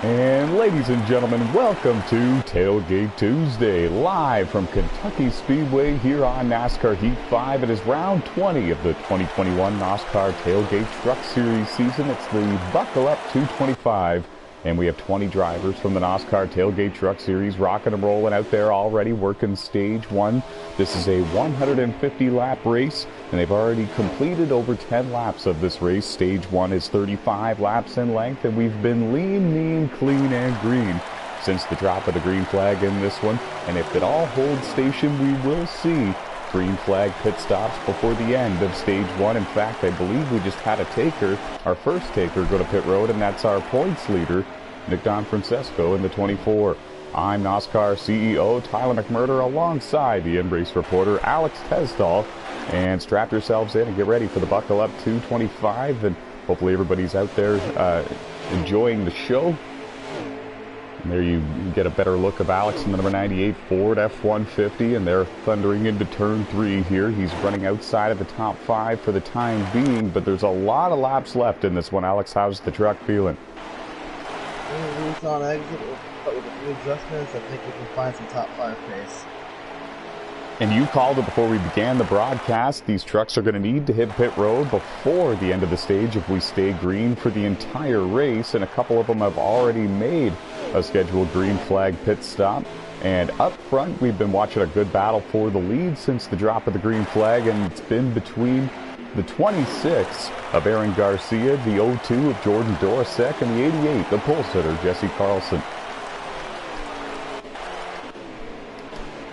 And ladies and gentlemen, welcome to Tailgate Tuesday, live from Kentucky Speedway here on NASCAR Heat 5. It is round 20 of the 2021 NOSSCAR Tailgate Truck Series season. It's the Buckle Up 225, and we have 20 drivers from the NOSSCAR Tailgate Truck Series rocking and rolling out there already working stage one. This is a 150-lap race, and they've already completed over 10 laps of this race. Stage one is 35 laps in length, and we've been lean, mean, clean, and green since the drop of the green flag in this one. And if it all holds station, we will see green flag pit stops before the end of stage one. In fact, I believe we just had a taker, our first taker, go to pit road, and that's our points leader, Don Francesco, in the 24. I'm NOSSCAR CEO Tyler McMurder alongside the in-race reporter Alex Tesdall, and strap yourselves in and get ready for the Buckle Up 225, and hopefully everybody's out there enjoying the show. And there you get a better look of Alex in the number 98 Ford F-150, and they're thundering into turn 3 here. He's running outside of the top 5 for the time being, but there's a lot of laps left in this one. Alex, how's the truck feeling? Loose on exit, but with a few adjustments, I think we can find some top 5 pace. And you called it before we began the broadcast. These trucks are going to need to hit pit road before the end of the stage if we stay green for the entire race, and a couple of them have already made a scheduled green flag pit stop. And up front, we've been watching a good battle for the lead since the drop of the green flag, and it's been between the 26 of Aaron Garcia, the 02 of Jordan Dorosek, and the 88, the pole sitter, Jesse Carlson.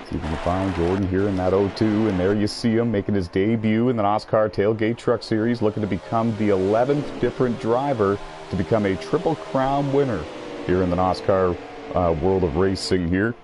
See if we can find Jordan here in that 02, and there you see him making his debut in the NOSSCAR Tailgate Truck Series, looking to become the 11th different driver to become a Triple Crown winner here in the NOSSCAR world of racing here.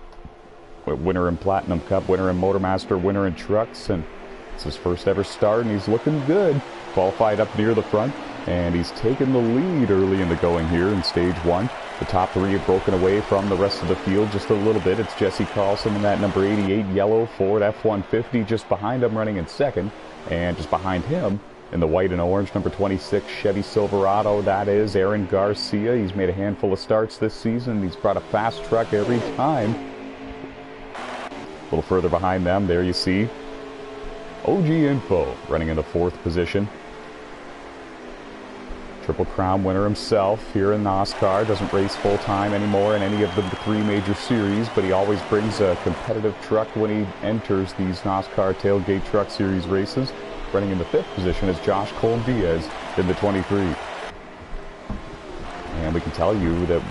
Winner in Platinum Cup, winner in Motormaster, winner in trucks, and it's his first ever start, and he's looking good. Qualified up near the front, and he's taken the lead early in the going here in stage one. The top 3 have broken away from the rest of the field just a little bit. It's Jesse Carlson in that number 88 yellow Ford F-150, just behind him running in second, and just behind him in the white and orange number 26 Chevy Silverado, that is Aaron Garcia. He's made a handful of starts this season. He's brought a fast truck every time. A little further behind them, there you see OG Info running in the 4th position. Triple Crown winner himself here in NOSSCAR. Doesn't race full-time anymore in any of the 3 major series, but he always brings a competitive truck when he enters these NOSSCAR Tailgate Truck Series races. Running in the 5th position is Josh Cole-Diaz in the 23. And we can tell you that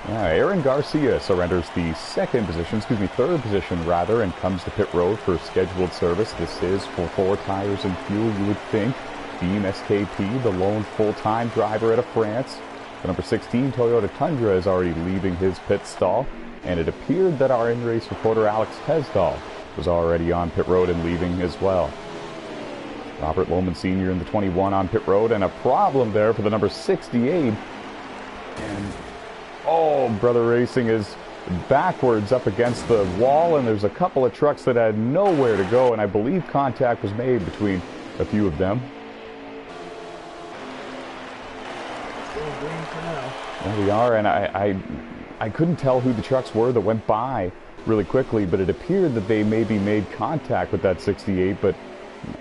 Aaron Garcia surrenders the 3rd position rather, and comes to pit road for scheduled service. This is for 4 tires and fuel, you would think. Team SKP, the lone full-time driver out of France. The number 16 Toyota Tundra is already leaving his pit stall, and it appeared that our in-race reporter Alex Tesdall was already on pit road and leaving as well. Robert Lohman Sr. in the 21 on pit road, and a problem there for the number 68. And Brother Racing is backwards up against the wall, and there's a couple of trucks that had nowhere to go, and I believe contact was made between a few of them. Still green for now. There we are, and I couldn't tell who the trucks were that went by really quickly, but it appeared that they maybe made contact with that 68, but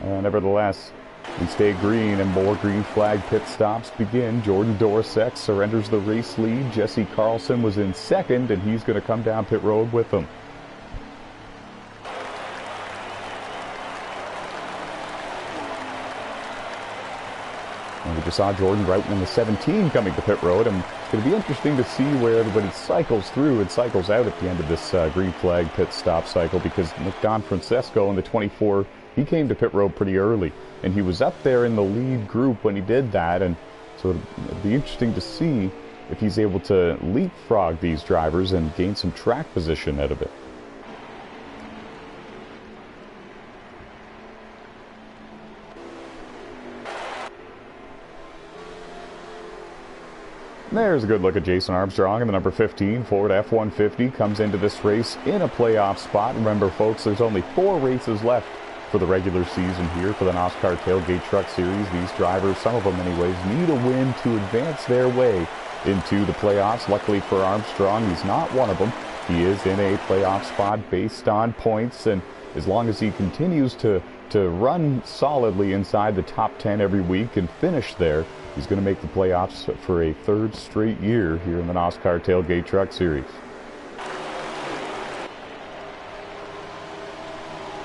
nevertheless, we stay green, and more green flag pit stops begin. Jordan Dorosek surrenders the race lead. Jesse Carlson was in second, and he's going to come down pit road with them. And we just saw Jordan Broughton in the 17 coming to pit road, and it's going to be interesting to see where everybody cycles through and cycles out at the end of this green flag pit stop cycle, because Don Francesco in the 24, he came to pit road pretty early, and he was up there in the lead group when he did that, and so it'd be interesting to see if he's able to leapfrog these drivers and gain some track position out of it. There's a good look at Jason Armstrong in the number 15 Ford F-150. Comes into this race in a playoff spot. Remember, folks, there's only 4 races left for the regular season here for the NOSSCAR Tailgate Truck Series. These drivers, some of them anyways, need a win to advance their way into the playoffs. Luckily for Armstrong, he's not one of them. He is in a playoff spot based on points, and as long as he continues to run solidly inside the top 10 every week and finish there, he's going to make the playoffs for a third straight year here in the NOSSCAR Tailgate Truck Series.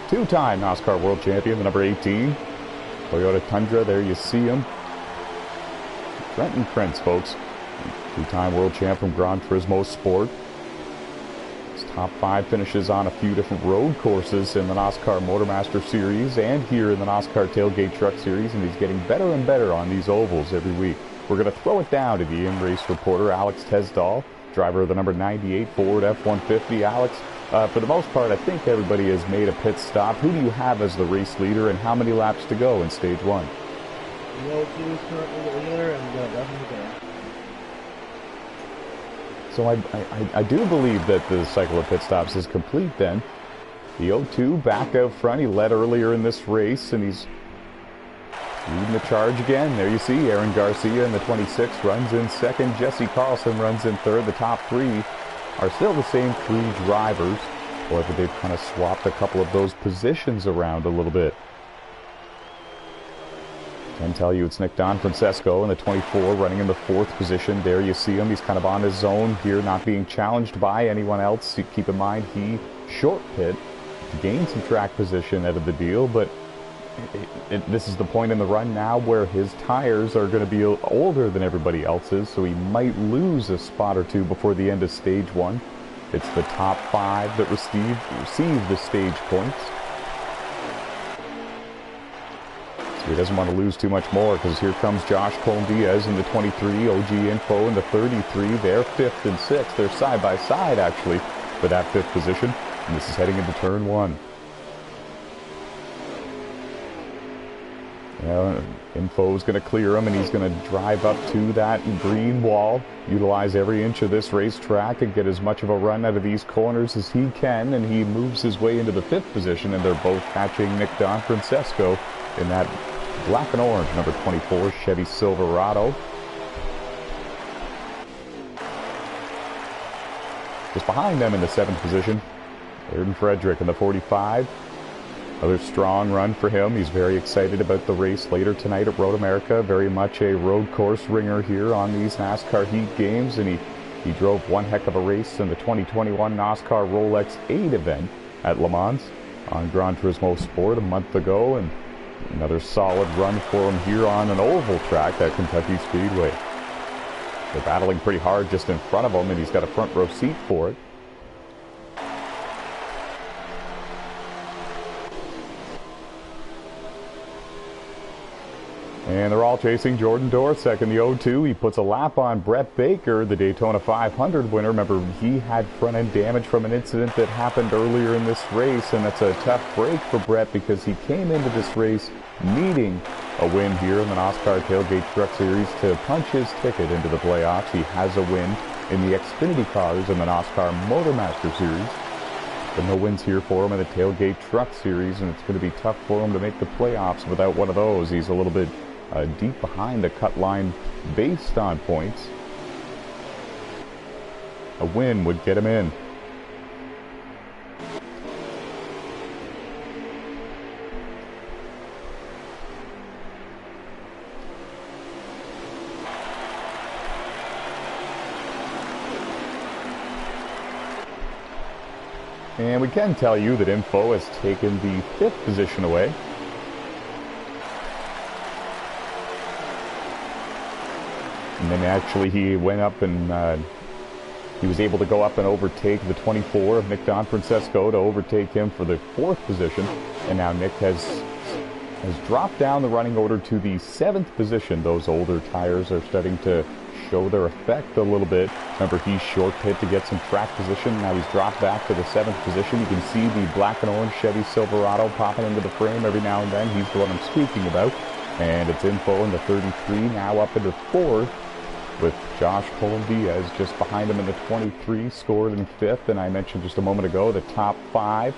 Two-time NOSSCAR World Champion, the number 18. Toyota Tundra, there you see him. Trenton Krentz, folks. Two-time world champ from Gran Turismo Sport. His top 5 finishes on a few different road courses in the NOSSCAR Motormaster Series and here in the NOSSCAR Tailgate Truck Series, and he's getting better and better on these ovals every week. We're going to throw it down to the in-race reporter, Alex Tesdall, driver of the number 98 Ford F-150. Alex, for the most part, I think everybody has made a pit stop. Who do you have as the race leader, and how many laps to go in stage 1? The O2 is currently the leader, and definitely go. So I do believe that the cycle of pit stops is complete then. The O2 back out front. He led earlier in this race, and he's leading the charge again. There you see Aaron Garcia in the 26 runs in second. Jesse Carlson runs in third. The top 3 are still the same 3 drivers. However, they've kind of swapped a couple of those positions around a little bit. Can tell you it's Nick Francesco in the 24 running in the 4th position. There you see him. He's kind of on his own here, not being challenged by anyone else. Keep in mind he short pit to gain some track position out of the deal, but this is the point in the run now where his tires are going to be older than everybody else's, so he might lose a spot or two before the end of stage 1. It's the top 5 that receive the stage points. He doesn't want to lose too much more because here comes Josh Colm-Diaz in the 23, OG Info in the 33. They're 5th and 6th. They're side by side actually for that 5th position. And this is heading into turn 1. Info is going to clear him, and he's going to drive up to that green wall, utilize every inch of this racetrack and get as much of a run out of these corners as he can, and he moves his way into the 5th position, and they're both catching Nick Francesco in that black and orange number 24 Chevy Silverado. Just behind them in the 7th position, Ayrton Frederick in the 45. Another strong run for him. He's very excited about the race later tonight at Road America. Very much a road course ringer here on these NASCAR Heat games, and he drove one heck of a race in the 2021 NASCAR Rolex 8 event at Le Mans on Gran Turismo Sport a month ago, and another solid run for him here on an oval track at Kentucky Speedway. They're battling pretty hard just in front of him, and he's got a front row seat for it. And they're all chasing Jordan Dorset in the O2. He puts a lap on Brett Baker, the Daytona 500 winner. Remember, he had front-end damage from an incident that happened earlier in this race, and that's a tough break for Brett because he came into this race needing a win here in the NOSSCAR Tailgate Truck Series to punch his ticket into the playoffs. He has a win in the Xfinity cars in the NOSSCAR Motormaster Series, but no wins here for him in the Tailgate Truck Series, and it's going to be tough for him to make the playoffs without one of those. He's a little bit deep behind the cut line based on points. A win would get him in. And we can tell you that Info has taken the 5th position away. And then actually he went up and he was able to go up and overtake the 24 of Nick Francesco to overtake him for the 4th position. And now Nick has dropped down the running order to the 7th position. Those older tires are starting to show their effect a little bit. Remember, he short pit to get some track position. Now he's dropped back to the 7th position. You can see the black and orange Chevy Silverado popping into the frame every now and then. He's the one I'm speaking about. And it's Info in the 33, now up into 4th, with Josh Colm-Diaz just behind him in the 23, scored in 5th. And I mentioned just a moment ago, the top 5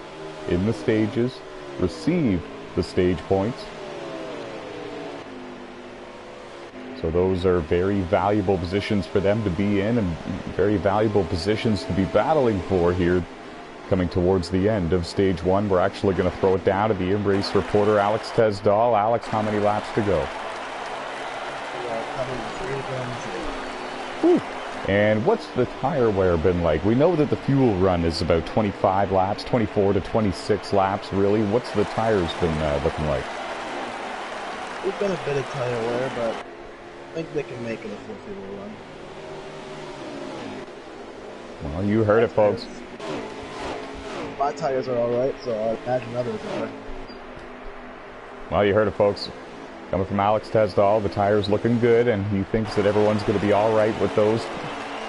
in the stages receive the stage points. So So those are very valuable positions for them to be in, and very valuable positions to be battling for here coming towards the end of stage one. We're actually going to throw it down to the in-race reporter, Alex Tesdall. Alex, how many laps to go? Whew. And what's the tire wear been like? We know that the fuel run is about 25 laps, 24 to 26 laps, really. What's the tires been looking like? There's been a bit of tire wear, but I think they can make it a full fuel run. Well, you heard it, folks. My tires are alright, so I imagine others are. Well, you heard it, folks. Coming from Alex Tesdall, the tires looking good, and he thinks that everyone's going to be all right with those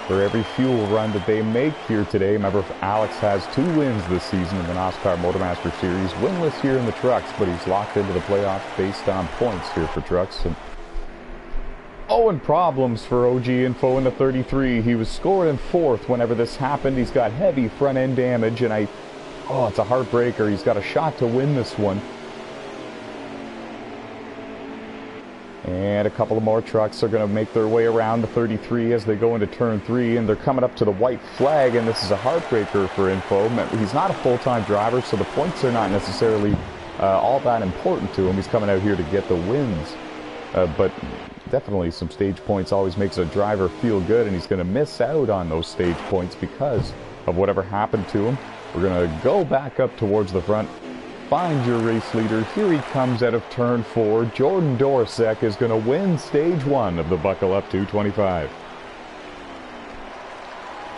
for every fuel run that they make here today. Remember, Alex has 2 wins this season in the NOSSCAR Motormaster Series. Winless here in the trucks, but he's locked into the playoffs based on points here for trucks. And problems for OG Info in the 33. He was scored in 4th whenever this happened. He's got heavy front end damage, and it's a heartbreaker. He's got a shot to win this one. And a couple of more trucks are going to make their way around the 33 as they go into turn 3, and they're coming up to the white flag, and this is a heartbreaker for Info. He's not a full-time driver, so the points are not necessarily all that important to him. He's coming out here to get the wins. But definitely some stage points always makes a driver feel good, and he's going to miss out on those stage points because of whatever happened to him. We're going to go back up towards the front. Find your race leader. Here he comes out of turn 4. Jordan Dorsek is going to win stage 1 of the Buckle Up 225.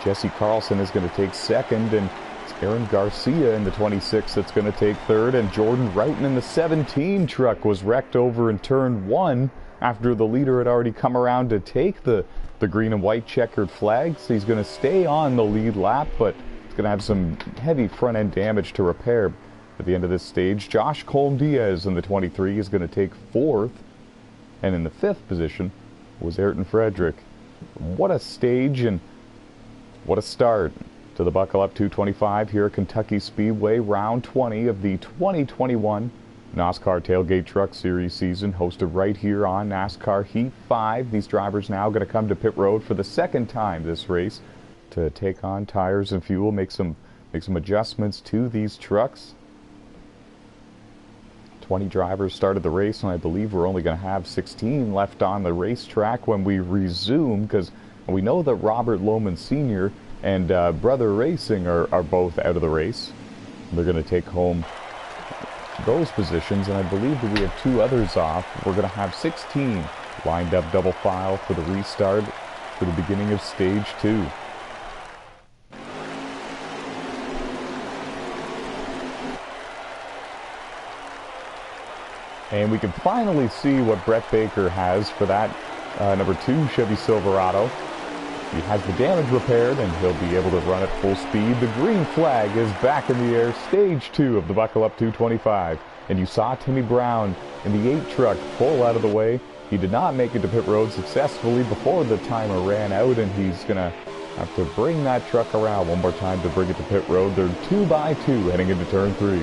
Jesse Carlson is going to take 2nd, and it's Aaron Garcia in the 26 that's going to take 3rd, and Jordan Roughton in the 17 truck was wrecked over in turn 1 after the leader had already come around to take the green and white checkered flags. He's going to stay on the lead lap, but he's going to have some heavy front end damage to repair at the end of this stage. Josh Colm-Diaz in the 23 is going to take 4th, and in the 5th position was Ayrton Frederick. What a stage and what a start to the Buckle Up 225 here at Kentucky Speedway, round 20 of the 2021 NOSSCAR Tailgate Truck Series season, hosted right here on NASCAR Heat 5. These drivers now going to come to pit road for the 2nd time this race to take on tires and fuel, make some adjustments to these trucks. 20 drivers started the race, and I believe we're only going to have 16 left on the racetrack when we resume, because we know that Robert Lohman Sr. and Brother Racing are both out of the race. They're going to take home those positions, and I believe that we have 2 others off. We're going to have 16 lined up double file for the restart for the beginning of stage 2. And we can finally see what Brett Baker has for that number 2 Chevy Silverado. He has the damage repaired, and he'll be able to run at full speed. The green flag is back in the air. Stage 2 of the Buckle Up 225. And you saw Timmy Brown in the 8 truck pull out of the way. He did not make it to pit road successfully before the timer ran out, and he's going to have to bring that truck around one more time to bring it to pit road. They're 2 by 2 heading into turn 3.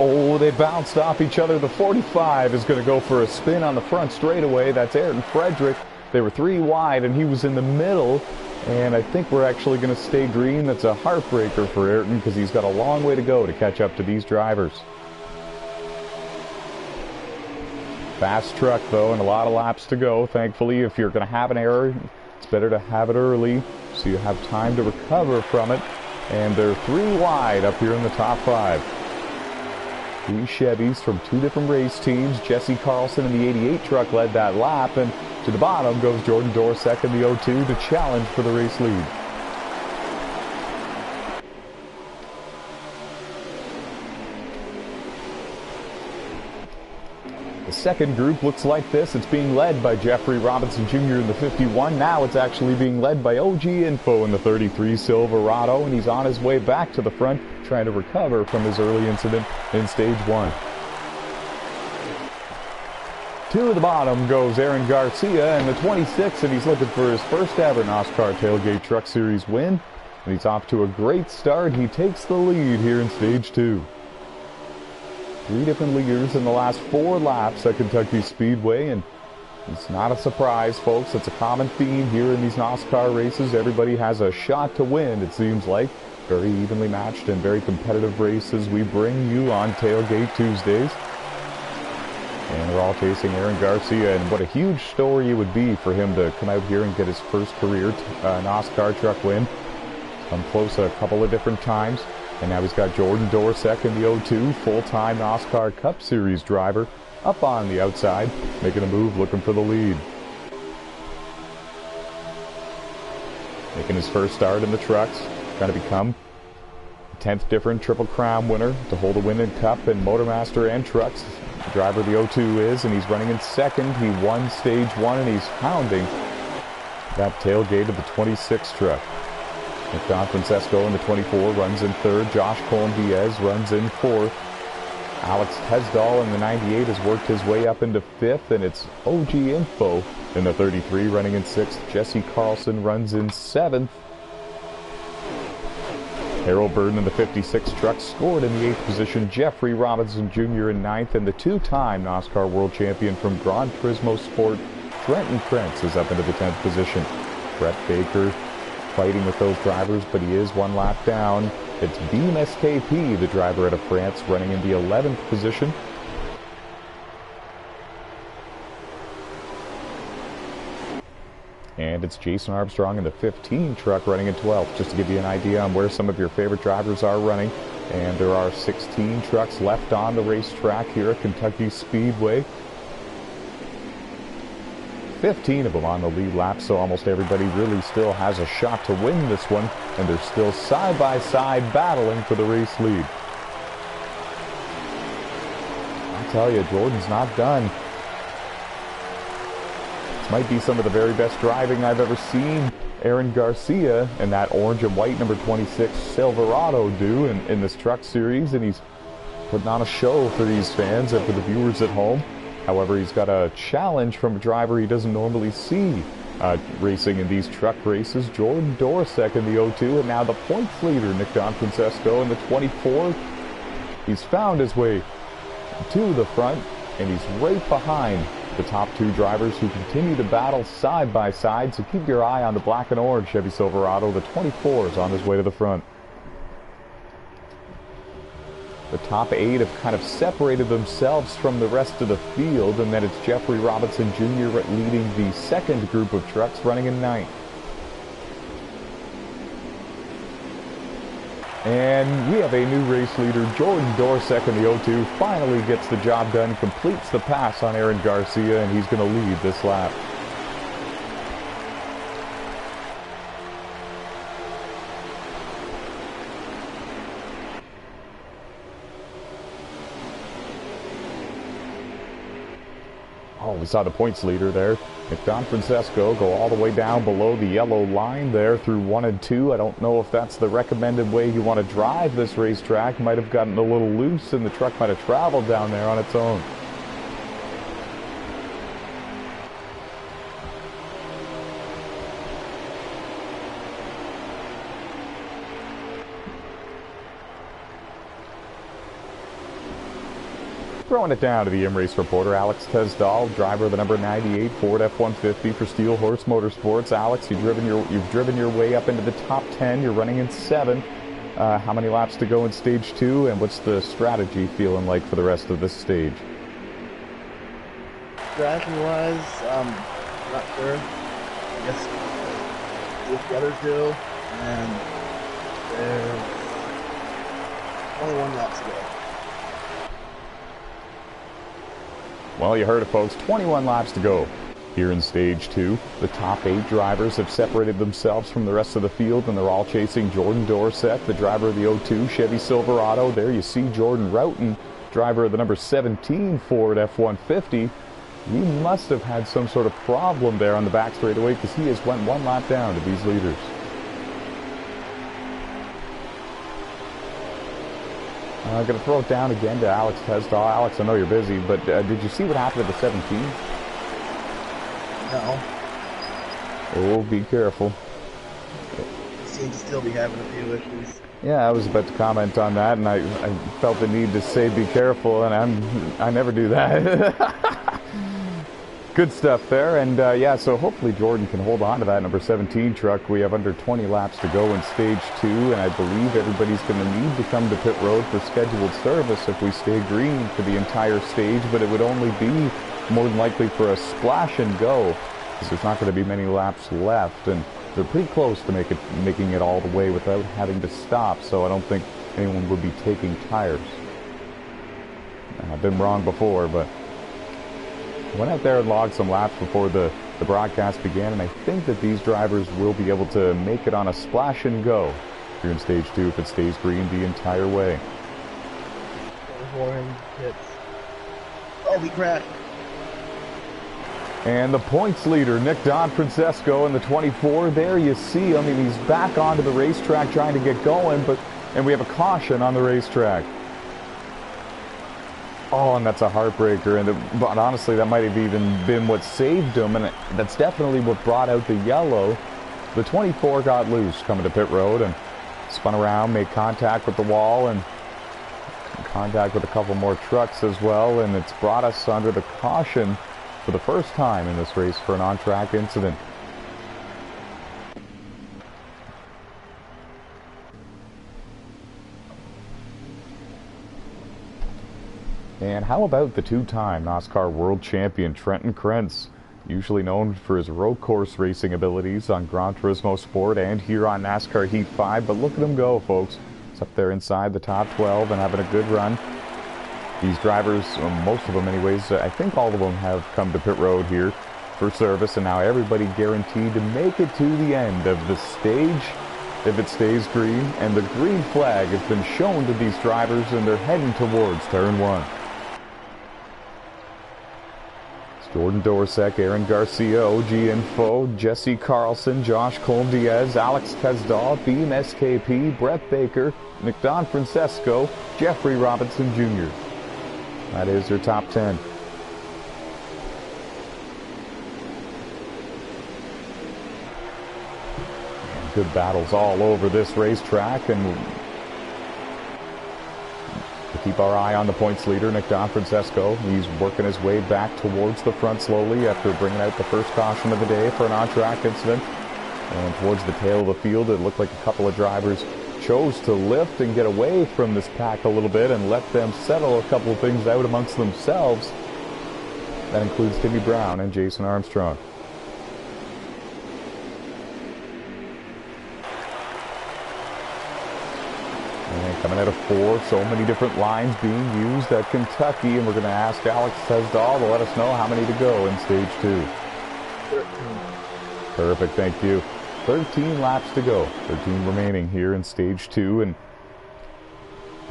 Oh, they bounced off each other. The 45 is going to go for a spin on the front straightaway. That's Ayrton Frederick. They were 3 wide, and he was in the middle. And I think we're actually going to stay green. That's a heartbreaker for Ayrton because he's got a long way to go to catch up to these drivers. Fast truck, though, and a lot of laps to go. Thankfully, if you're going to have an error, it's better to have it early so you have time to recover from it. And they're 3 wide up here in the top 5. 3 Chevys from 2 different race teams. Jesse Carlson in the 88 truck led that lap, and to the bottom goes Jordan Dorsek in the 02 to challenge for the race lead. The second group looks like this. It's being led by Jeffrey Robinson Jr. in the 51. Now it's actually being led by OG Info in the 33 Silverado, and he's on his way back to the front, trying to recover from his early incident in stage 1. To the bottom goes Aaron Garcia in the 26, and he's looking for his first ever NASCAR Tailgate Truck Series win. And he's off to a great start. He takes the lead here in Stage 2. 3 different leaders in the last 4 laps at Kentucky Speedway, and it's not a surprise, folks. It's a common theme here in these NASCAR races. Everybody has a shot to win, it seems like. Very evenly matched and very competitive races we bring you on Tailgate Tuesdays. And they're all chasing Aaron Garcia, and what a huge story it would be for him to come out here and get his first career NASCAR truck win. Come close a couple of different times, and now he's got Jordan Dorsek in the 02, full-time NASCAR Cup Series driver, up on the outside, making a move, looking for the lead. Making his first start in the trucks, trying to become the 10th different Triple Crown winner to hold a win in Cup and Motormaster and Trucks. The driver of the 02 is, and he's running in second. He won Stage 1, and he's hounding that tailgate of the 26 truck. Don Francesco in the 24 runs in third. Josh Colm-Diaz runs in fourth. Alex Tesdall in the 98 has worked his way up into fifth, and it's OG Info in the 33 running in sixth. Jesse Carlson runs in seventh. Harold Burton in the 56 truck scored in the 8th position. Jeffrey Robinson Jr. in 9th, and the 2-time NASCAR World Champion from Gran Turismo Sport, Trenton Krentz, is up into the 10th position. Brett Baker fighting with those drivers, but he is 1 lap down. It's Beam SKP, the driver out of France, running in the 11th position. And it's Jason Armstrong in the 15 truck running in 12th, just to give you an idea on where some of your favorite drivers are running. And there are 16 trucks left on the racetrack here at Kentucky Speedway. 15 of them on the lead lap, so almost everybody really still has a shot to win this one, and they're still side-by-side battling for the race lead. I tell you, Jordan's not done. This might be some of the very best driving I've ever seen Aaron Garcia and that orange and white number 26 Silverado do in this truck series, and he's putting on a show for these fans and for the viewers at home. However, he's got a challenge from a driver he doesn't normally see racing in these truck races. Jordan Dorsek in the 02, and now the points leader, Nick Don Francesco, in the 24. He's found his way to the front, and he's right behind the top 2 drivers who continue to battle side by side. So keep your eye on the black and orange Chevy Silverado. The 24 is on his way to the front. The top 8 have kind of separated themselves from the rest of the field, and then it's Jeffrey Robinson Jr. leading the second group of trucks running in 9th. And we have a new race leader. Jordan Dorsek in the 02 finally gets the job done, completes the pass on Aaron Garcia, and he's going to lead this lap. Oh, we saw the points leader there. If Don Francesco go all the way down below the yellow line there through 1 and 2. I don't know if that's the recommended way you want to drive this racetrack. Might have gotten a little loose, and the truck might have traveled down there on its own. Throwing it down to the M-Race reporter, Alex Tesdall, driver of the number 98 Ford F-150 for Steel Horse Motorsports. Alex, you've driven your way up into the top 10. You're running in 7th. How many laps to go in Stage 2, and what's the strategy feeling like for the rest of this stage? Strategy-wise, not sure. I guess with the other 2, and there's only 1 lap to go. Well, you heard it, folks. 21 laps to go here in Stage 2. The top 8 drivers have separated themselves from the rest of the field, and they're all chasing Jordan Dorsek, the driver of the 02 Chevy Silverado. There you see Jordan Roughton, driver of the number 17 Ford F-150. He must have had some sort of problem there on the back straightaway, because he has went 1 lap down to these leaders. I'm going to throw it down again to Alex Tesdahl. Alex, I know you're busy, but did you see what happened at the 17? No. Oh, be careful. You seem to still be having a few issues. Yeah, I was about to comment on that, and I felt the need to say be careful, and I never do that. Good stuff there, and yeah, so hopefully Jordan can hold on to that number 17 truck. We have under 20 laps to go in stage 2, and I believe everybody's going to need to come to pit road for scheduled service if we stay green for the entire stage, but it would only be more than likely for a splash and go, because there's not going to be many laps left, and they're pretty close to making it all the way without having to stop, so I don't think anyone would be taking tires. I've been wrong before, but I went out there and logged some laps before the broadcast began, and I think that these drivers will be able to make it on a splash and go here in stage 2 if it stays green the entire way. Oh, we crashed. And the points leader, Nick Don Francesco in the 24. There you see him, and he's back onto the racetrack trying to get going, and we have a caution on the racetrack. Oh, and that's a heartbreaker, but honestly, that might have even been what saved him, and that's definitely what brought out the yellow. The 24 got loose coming to pit road and spun around, made contact with the wall, and contact with a couple more trucks as well, and it's brought us under the caution for the first time in this race for an on-track incident. And how about the two-time NASCAR World Champion Trenton Krentz, usually known for his road course racing abilities on Gran Turismo Sport and here on NASCAR Heat 5, but look at him go, folks. He's up there inside the top 12 and having a good run. These drivers, most of them anyways, I think all of them have come to pit road here for service, and now everybody guaranteed to make it to the end of the stage if it stays green, and the green flag has been shown to these drivers, and they're heading towards turn 1. Jordan Dorsek, Aaron Garcia, OG Info, Jesse Carlson, Josh Colm-Diaz, Alex Tesdahl, Beam SKP, Brett Baker, Nick Don Francesco, Jeffrey Robinson Jr. That is your top 10. And good battles all over this racetrack, and to keep our eye on the points leader, Nick Don Francesco. He's working his way back towards the front slowly after bringing out the first caution of the day for an on-track incident. And towards the tail of the field, it looked like a couple of drivers chose to lift and get away from this pack a little bit and let them settle a couple of things out amongst themselves. That includes Timmy Brown and Jason Armstrong. And coming out of 4, so many different lines being used at Kentucky, and we're going to ask Alex Tesdahl to let us know how many to go in stage 2. 13. Perfect, thank you. 13 laps to go. 13 remaining here in stage 2, and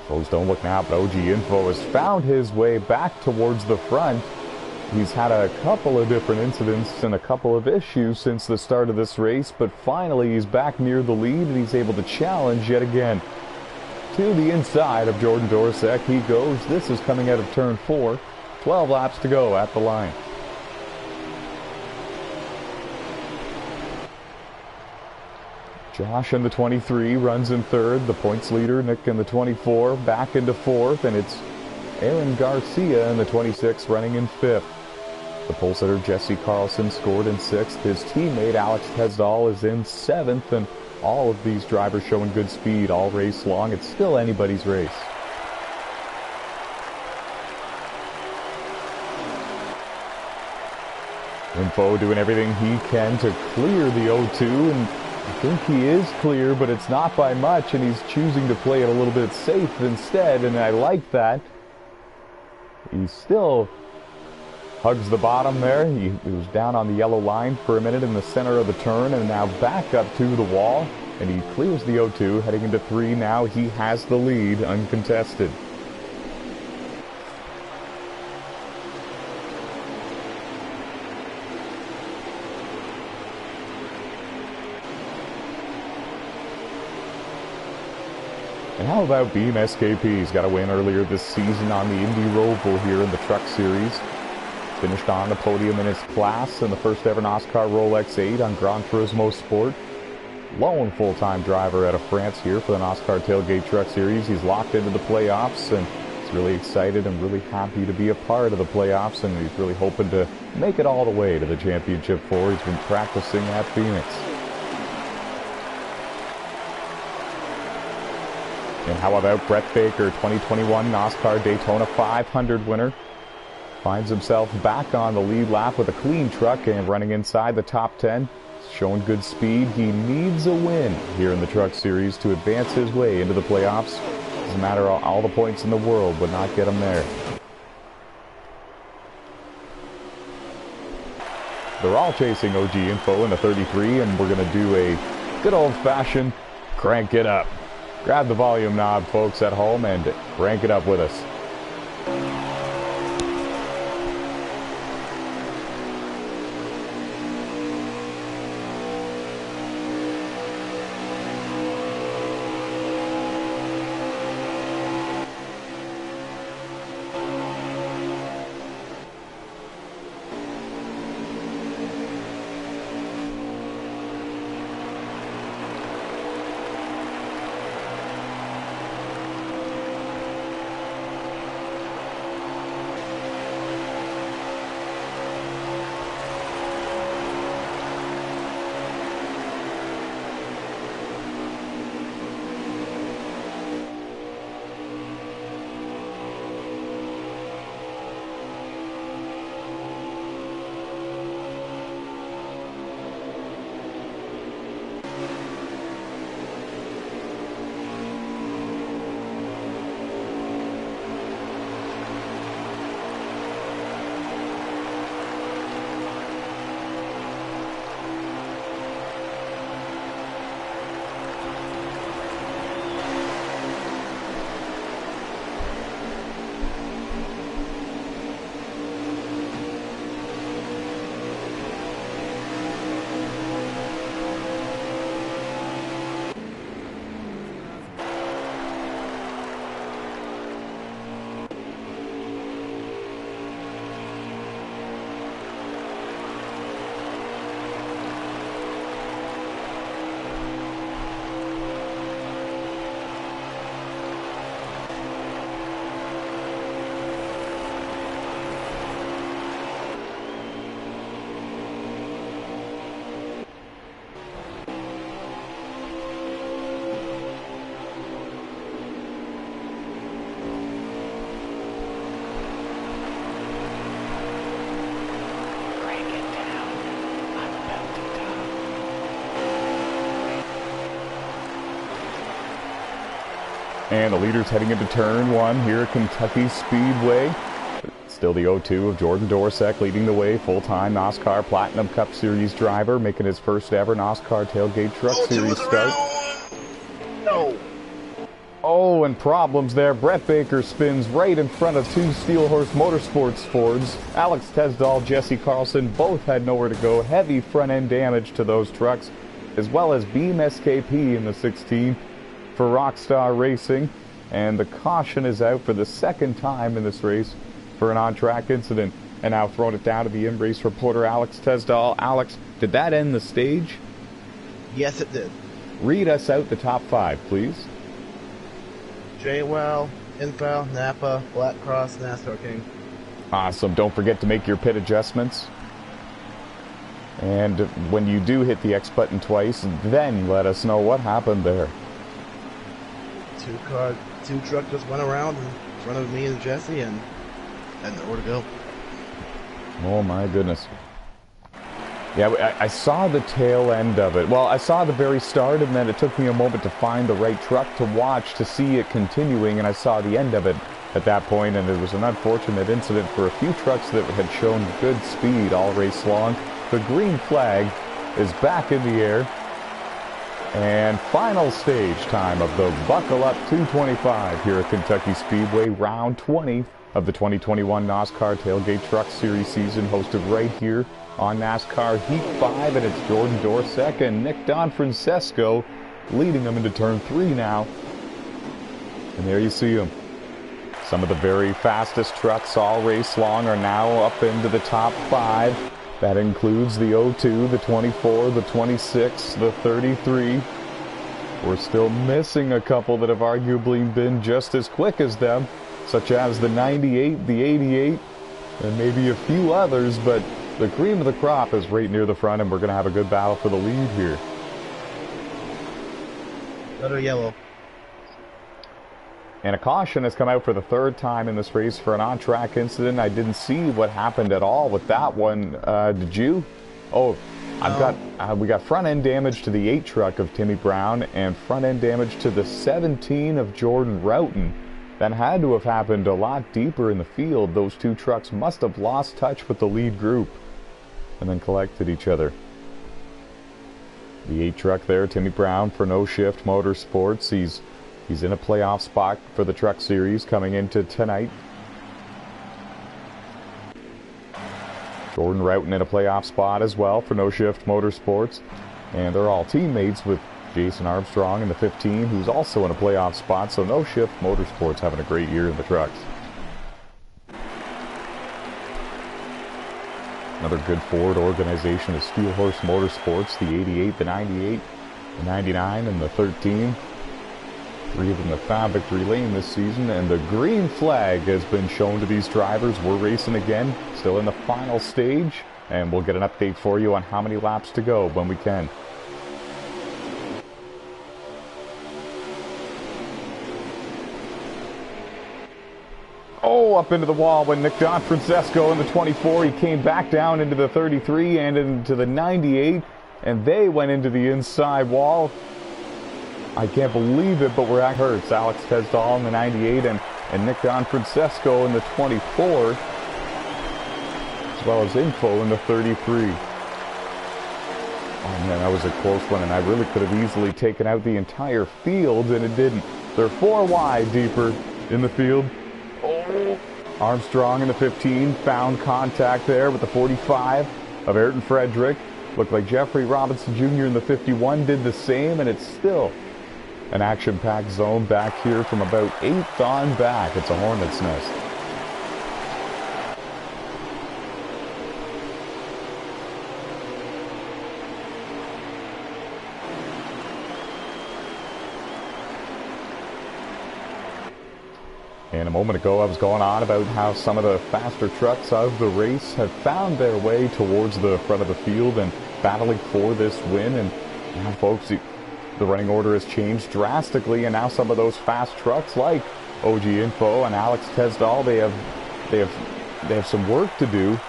folks, don't look now, but OG Info has found his way back towards the front. He's had a couple of different incidents and a couple of issues since the start of this race, but finally he's back near the lead, and he's able to challenge yet again. To the inside of Jordan Dorsek he goes. This is coming out of turn 4. 12 laps to go at the line. Josh in the 23 runs in 3rd. The points leader, Nick, in the 24, back into 4th. And it's Aaron Garcia in the 26 running in 5th. The pole sitter, Jesse Carlson, scored in 6th. His teammate, Alex Tesdahl, is in 7th. And all of these drivers showing good speed all race long. It's still anybody's race. Info doing everything he can to clear the O2, and I think he is clear, but it's not by much, and he's choosing to play it a little bit safe instead, and I like that. He still hugs the bottom there. He was down on the yellow line for a minute in the center of the turn, and now back up to the wall, and he clears the O2 heading into 3. Now he has the lead uncontested. And how about Beam SKP? He's got a win earlier this season on the Indy Roval here in the Truck Series. Finished on the podium in his class in the first ever NASCAR Rolex 8 on Gran Turismo Sport. Lone full-time driver out of France here for the NASCAR Tailgate Truck Series. He's locked into the playoffs and he's really excited and really happy to be a part of the playoffs, and he's really hoping to make it all the way to the Championship 4. He's been practicing at Phoenix. And how about Brett Baker, 2021 NASCAR Daytona 500 winner. Finds himself back on the lead lap with a clean truck and running inside the top 10. Showing good speed. He needs a win here in the Truck Series to advance his way into the playoffs. Doesn't matter, all the points in the world would not get him there. They're all chasing OG Info in the 33, and we're going to do a good old-fashioned crank it up. Grab the volume knob, folks at home, and crank it up with us. And the leaders heading into turn 1 here at Kentucky Speedway. Still the 0-2 of Jordan Dorsek leading the way, full-time NASCAR Platinum Cup Series driver, making his first ever NASCAR Tailgate Truck Series start. No. Oh, and problems there. Brett Baker spins right in front of two Steelhorse Motorsports Fords. Alex Tesdall, Jesse Carlson both had nowhere to go. Heavy front-end damage to those trucks, as well as Beam SKP in the 16 for Rockstar Racing. And the caution is out for the second time in this race for an on-track incident. And now throwing it down to the in-race reporter, Alex Tesdall. Alex, did that end the stage? Yes, it did. Read us out the top 5, please. JWoww, Info, Napa, Black Cross, NASCAR King. Awesome. Don't forget to make your pit adjustments. And when you do hit the X button twice, then let us know what happened there. Two truck just went around in front of me and Jesse and had nowhere to go. Oh my goodness. Yeah, I saw the tail end of it. Well, I saw the very start, and then it took me a moment to find the right truck to watch to see it continuing, and I saw the end of it at that point, and it was an unfortunate incident for a few trucks that had shown good speed all race long. The green flag is back in the air, and final stage time of the Buckle Up 225 here at Kentucky Speedway, round 20 of the 2021 NASCAR Tailgate Truck Series season, hosted right here on NASCAR Heat 5, and it's Jordan Dorsek and Nick Donfrancesco leading them into turn 3 now. And there you see them. Some of the very fastest trucks all race long are now up into the top 5. That includes the 02, the 24, the 26, the 33. We're still missing a couple that have arguably been just as quick as them, such as the 98, the 88, and maybe a few others, but the cream of the crop is right near the front, and we're going to have a good battle for the lead here. Red or yellow. And a caution has come out for the 3rd time in this race for an on-track incident. I didn't see what happened at all with that one. Did you? Oh, we got front-end damage to the 8 truck of Timmy Brown and front-end damage to the 17 of Jordan Roughton. That had to have happened a lot deeper in the field. Those 2 trucks must have lost touch with the lead group and then collected each other. The 8 truck there, Timmy Brown for No Shift Motorsports. He's in a playoff spot for the Truck Series coming into tonight. Jordan Roughton in a playoff spot as well for No Shift Motorsports. And they're all teammates with Jason Armstrong in the 15, who's also in a playoff spot. So No Shift Motorsports having a great year in the trucks. Another good Ford organization is Steel Horse Motorsports, the 88, the 98, the 99, and the 13. 3 of them have found victory lane this season, and the green flag has been shown to these drivers. We're racing again, still in the final stage, and we'll get an update for you on how many laps to go when we can. Oh, up into the wall when Nick Francesco in the 24, he came back down into the 33 and into the 98, and they went into the inside wall. I can't believe it, but we're at hurts. Alex Tesdall in the 98 and Nick Francesco in the 24, as well as Info in the 33. Oh man, that was a close one, and I really could have easily taken out the entire field, and it didn't. They're 4 wide deeper in the field. Oh. Armstrong in the 15 found contact there with the 45 of Ayrton Frederick. Looked like Jeffrey Robinson Jr. in the 51 did the same, and it's still an action-packed zone back here from about 8th on back. It's a hornet's nest. And a moment ago I was going on about how some of the faster trucks of the race have found their way towards the front of the field and battling for this win. And now, folks, the running order has changed drastically, and now some of those fast trucks like OG Info and Alex Tesdall, they have some work to do.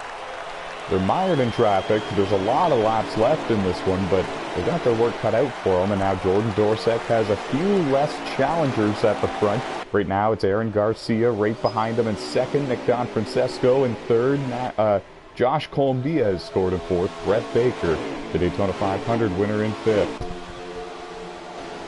They're mired in traffic. There's a lot of laps left in this one, but they got their work cut out for them. And now Jordan Dorsett has a few less challengers at the front. Right now it's Aaron Garcia right behind him in 2nd, Nick Francesco in 3rd, Josh Columbia has scored in 4th, Brett Baker, the Daytona 500 winner, in 5th.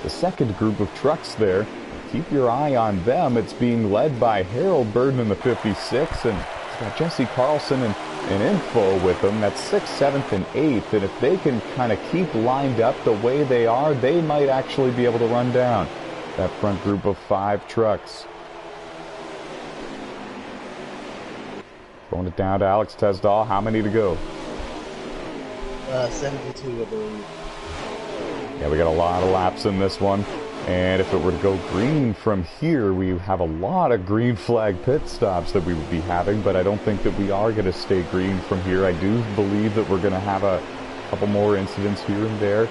The second group of trucks there, keep your eye on them. It's being led by Harold Burden in the 56, and it's got Jesse Carlson and Info with them. That's 6th, 7th, and 8th, and if they can kind of keep lined up the way they are, they might actually be able to run down that front group of 5 trucks. Throwing it down to Alex Tesdall. How many to go? 72, I believe. Yeah, we got a lot of laps in this one. And if it were to go green from here, we have a lot of green flag pit stops that we would be having, but I don't think that we are going to stay green from here. I do believe that we're going to have a couple more incidents here and there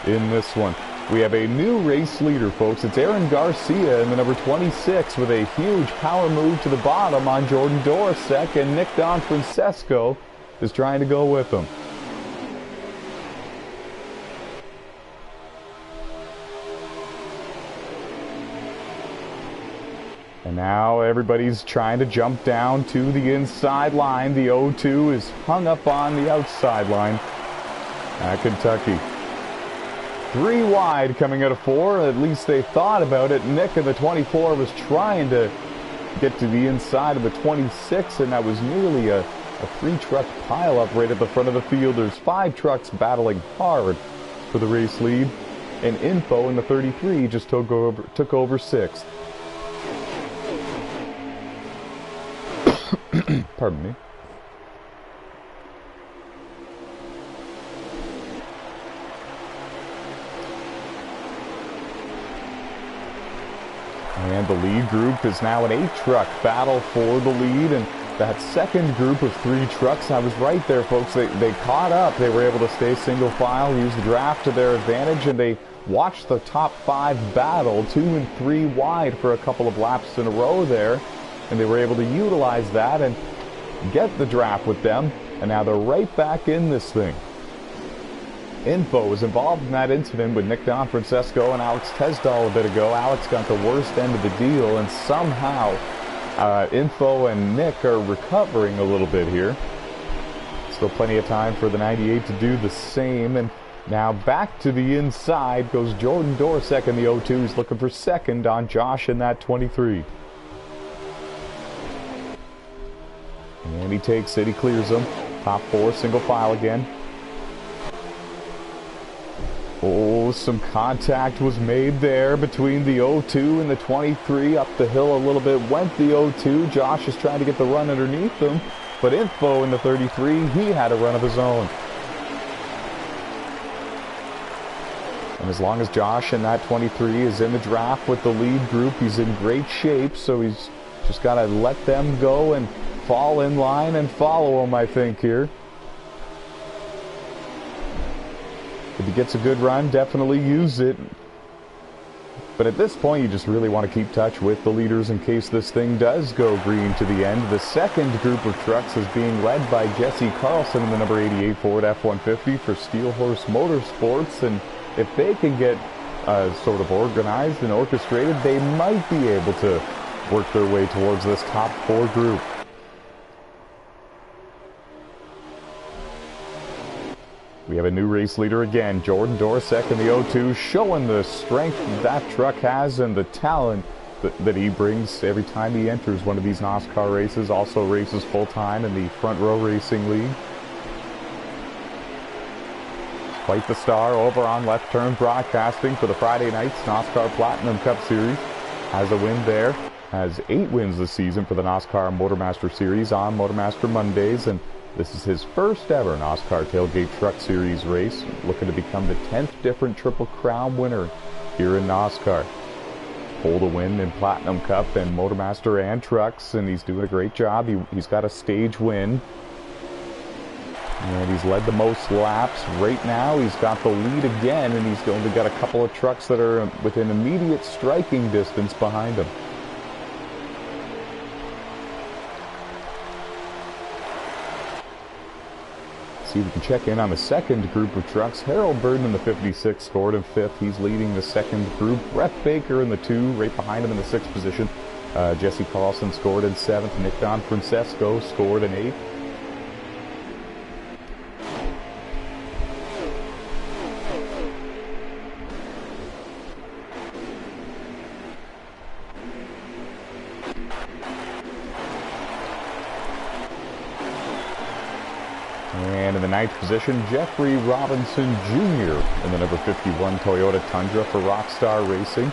in this one. We have a new race leader, folks. It's Aaron Garcia in the number 26 with a huge power move to the bottom on Jordan Dorsett, and Nick Francesco is trying to go with him. And now everybody's trying to jump down to the inside line. The 0-2 is hung up on the outside line at Kentucky. 3 wide coming out of 4. At least they thought about it. Nick in the 24 was trying to get to the inside of the 26, and that was nearly a 3-truck pileup right at the front of the field. There's 5 trucks battling hard for the race lead, and Info in the 33 just took over 6th. Pardon me. And the lead group is now an 8-truck battle for the lead, and that second group of 3 trucks, I was right there, folks. They caught up. They were able to stay single file, use the draft to their advantage, and they watched the top 5 battle 2 and 3 wide for a couple of laps in a row there, and they were able to utilize that and get the draft with them, and now they're right back in this thing. Info was involved in that incident with Nick Francesco and Alex Tesdall a bit ago. Alex got the worst end of the deal, and somehow Info and Nick are recovering a little bit here. Still plenty of time for the 98 to do the same, and now back to the inside goes Jordan Dorsek in the 02. He's looking for second on Josh in that 23. And he takes it, he clears them. Top 4, single file again. Oh, some contact was made there between the 02 and the 23. Up the hill a little bit went the 02. Josh is trying to get the run underneath them, but Info in the 33, he had a run of his own. And as long as Josh in that 23 is in the draft with the lead group, he's in great shape, so he's just got to let them go and fall in line and follow him, I think, here. If he gets a good run, definitely use it. But at this point, you just really want to keep touch with the leaders in case this thing does go green to the end. The second group of trucks is being led by Jesse Carlson in the number 88 Ford F-150 for Steel Horse Motorsports. And if they can get sort of organized and orchestrated, they might be able to work their way towards this top 4 group. We have a new race leader again, Jordan Dorsek in the 02, showing the strength that truck has and the talent that he brings every time he enters one of these NASCAR races. Also races full-time in the Front Row Racing League. Quite the star over on Left Turn Broadcasting for the Friday night's NASCAR Platinum Cup Series. Has a win there. Has 8 wins this season for the NASCAR Motormaster Series on Motormaster Mondays, and this is his first ever NASCAR Tailgate Truck Series race, looking to become the 10th different Triple Crown winner here in NASCAR. Hold a win in Platinum Cup and Motormaster and Trucks, and he's doing a great job. He's got a stage win, and he's led the most laps. Right now, he's got the lead again, and he's only got a couple of trucks that are within immediate striking distance behind him. See if we can check in on the second group of trucks. Harold Burton in the 56 scored in 5th. He's leading the second group. Brett Baker in the 2, right behind him in the 6th position. Jesse Carlson scored in 7th. Nick Francesco scored in 8th. And in the 9th position, Jeffrey Robinson Jr. in the number 51 Toyota Tundra for Rockstar Racing.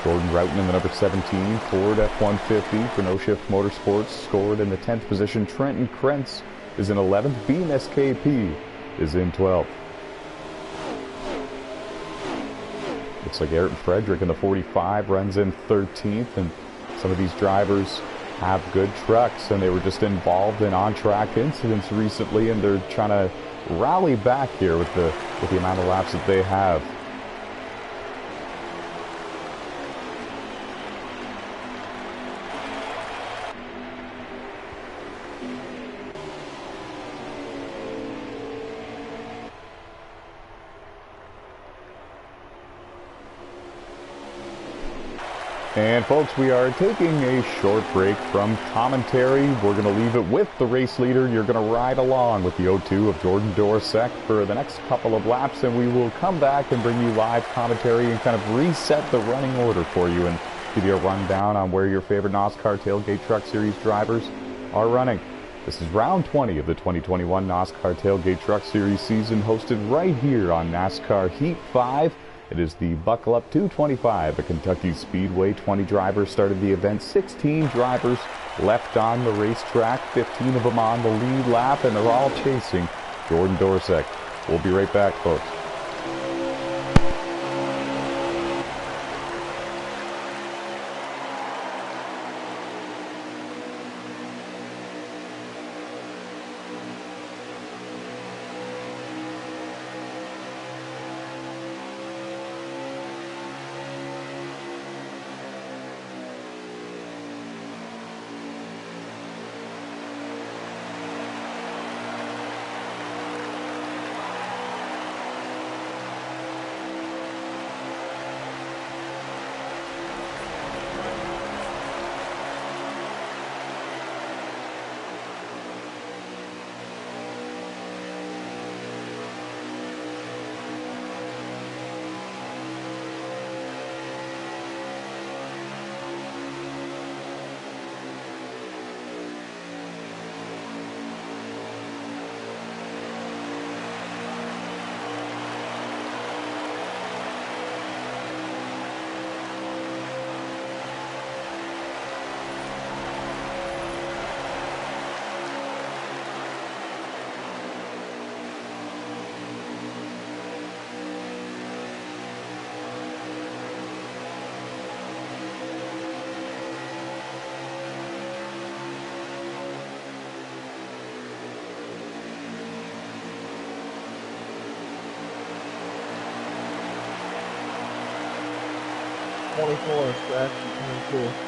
Jordan Roughton in the number 17 Ford F-150 for No Shift Motorsports scored in the 10th position. Trenton Krentz is in 11th. Beam SKP is in 12th. Looks like Ayrton Frederick in the 45 runs in 13th, and some of these drivers have good trucks, and they were just involved in on-track incidents recently, and they're trying to rally back here with the amount of laps that they have. And folks, we are taking a short break from commentary. We're going to leave it with the race leader. You're going to ride along with the 02 of Jordan Dorsek for the next couple of laps, and we will come back and bring you live commentary and kind of reset the running order for you and give you a rundown on where your favorite NASCAR Tailgate Truck Series drivers are running. This is round 20 of the 2021 NASCAR Tailgate Truck Series season, hosted right here on NASCAR Heat 5. It is the Buckle Up 225 at Kentucky Speedway. 20 drivers started the event. 16 drivers left on the racetrack. 15 of them on the lead lap, and they're all chasing Jordan Dorset. We'll be right back, folks. Scratch 22.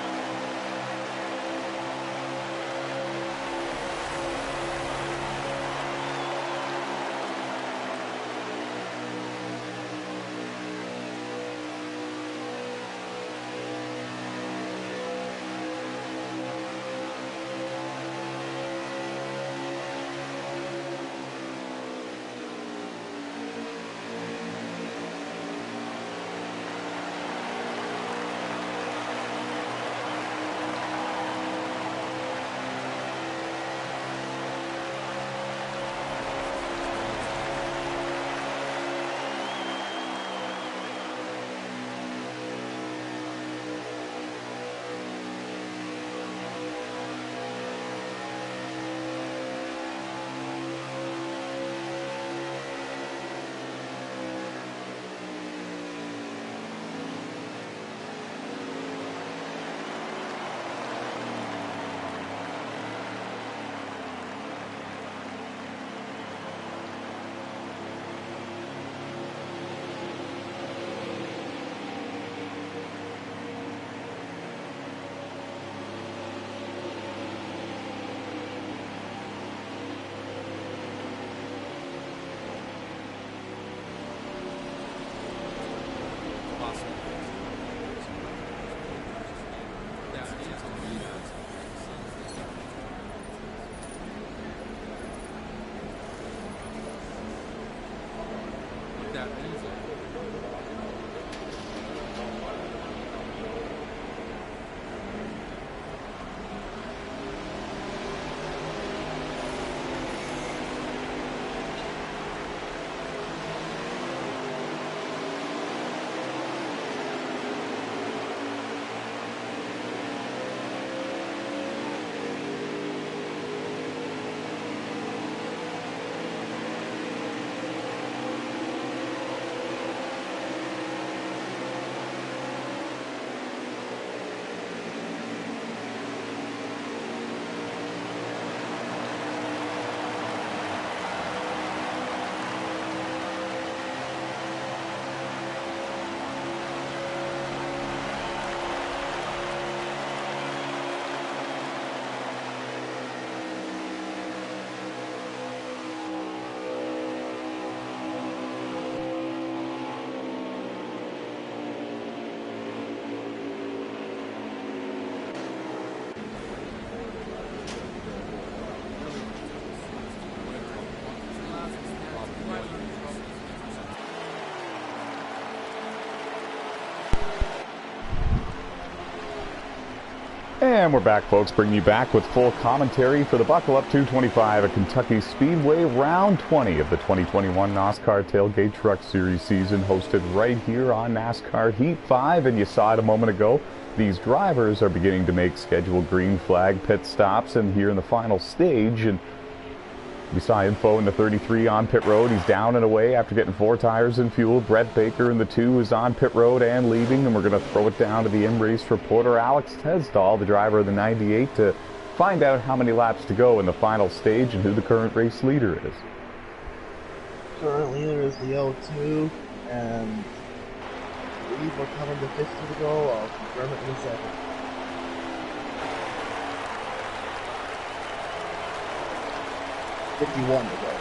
And we're back, folks, bringing you back with full commentary for the Buckle Up 225 at Kentucky Speedway, round 20 of the 2021 NASCAR Tailgate Truck Series season, hosted right here on NASCAR Heat 5. And you saw it a moment ago, these drivers are beginning to make scheduled green flag pit stops, and here in the final stage, and we saw info in the 33 on pit road. He's down and away after getting 4 tires and fuel. Brett Baker in the 2 is on pit road and leaving, and we're going to throw it down to the in-race reporter, Alex Tesdahl, the driver of the 98, to find out how many laps to go in the final stage and who the current race leader is. Current leader is the 02, and I believe we're coming to 50 to go. I'll confirm it in a second. 51 to go.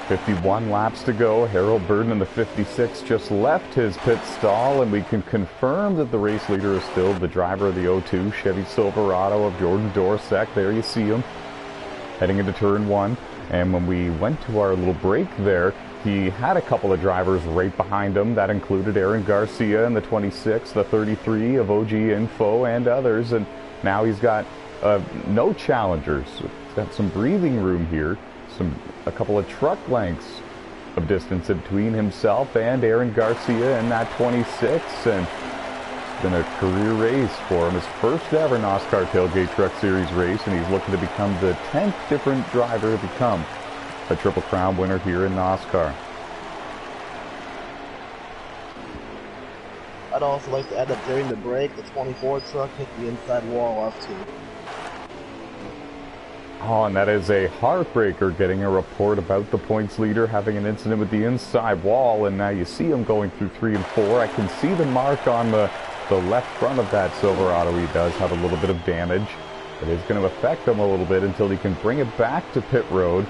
51 laps to go. Harold Burden in the 56 just left his pit stall, and we can confirm that the race leader is still the driver of the 02 Chevy Silverado of Jordan Dorsek. There you see him heading into turn 1. And when we went to our little break there, he had a couple of drivers right behind him. That included Aaron Garcia in the 26, the 33 of OG Info, and others. And now he's got no challengers. Got some breathing room here, a couple of truck lengths of distance between himself and Aaron Garcia in that 26, and it's been a career race for him, his first ever NASCAR Tailgate Truck Series race, and he's looking to become the 10th different driver to become a Triple Crown winner here in NASCAR. I'd also like to add that during the break, the 24 truck hit the inside wall off too. Oh, and that is a heartbreaker, getting a report about the points leader having an incident with the inside wall, and now you see him going through 3 and 4. I can see the mark on the left front of that Silverado. He does have a little bit of damage. It is going to affect him a little bit until he can bring it back to pit road.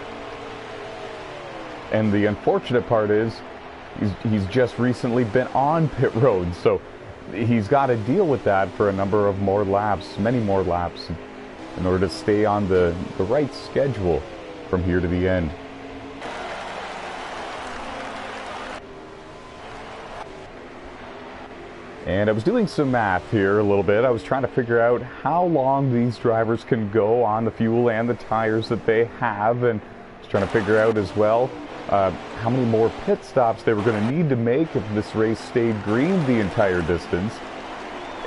And the unfortunate part is he's just recently been on pit road, so he's got to deal with that for a number of more laps, many more laps, in order to stay on the right schedule from here to the end. And I was doing some math here a little bit. I was trying to figure out how long these drivers can go on the fuel and the tires that they have, and I was trying to figure out as well how many more pit stops they were going to need to make if this race stayed green the entire distance.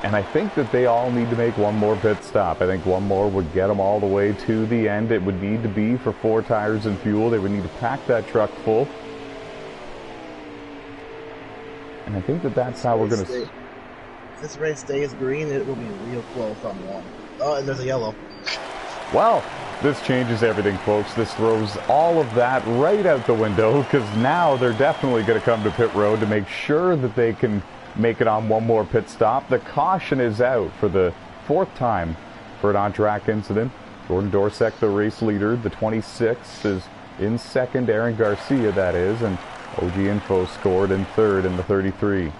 And I think that they all need to make one more pit stop. I think one more would get them all the way to the end. It would need to be for 4 tires and fuel. They would need to pack that truck full. And I think that that's how we're going to... If this race stays green, it will be real close on one. Oh, and there's a yellow. Well, this changes everything, folks. This throws all of that right out the window, because now they're definitely going to come to pit road to make sure that they can make it on one more pit stop. The caution is out for the 4th time for an on-track incident. Jordan Dorsek, the race leader. The 26 is in 2nd, Aaron Garcia, that is, and OG Info scored in 3rd in the 33.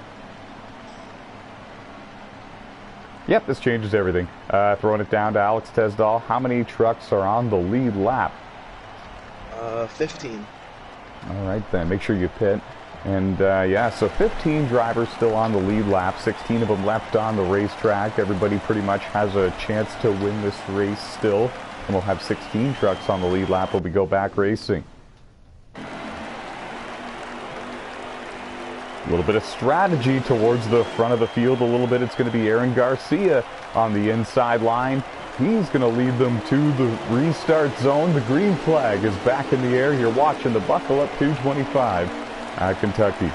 Yep, this changes everything. Throwing it down to Alex Tesdahl. How many trucks are on the lead lap? 15. All right, then. Make sure you pit. And, yeah, so 15 drivers still on the lead lap, 16 of them left on the racetrack. Everybody pretty much has a chance to win this race still. And we'll have 16 trucks on the lead lap when we go back racing. A little bit of strategy towards the front of the field. A little bit, it's going to be Aaron Garcia on the inside line. He's going to lead them to the restart zone. The green flag is back in the air. You're watching the Buckle Up 225. At Kentucky.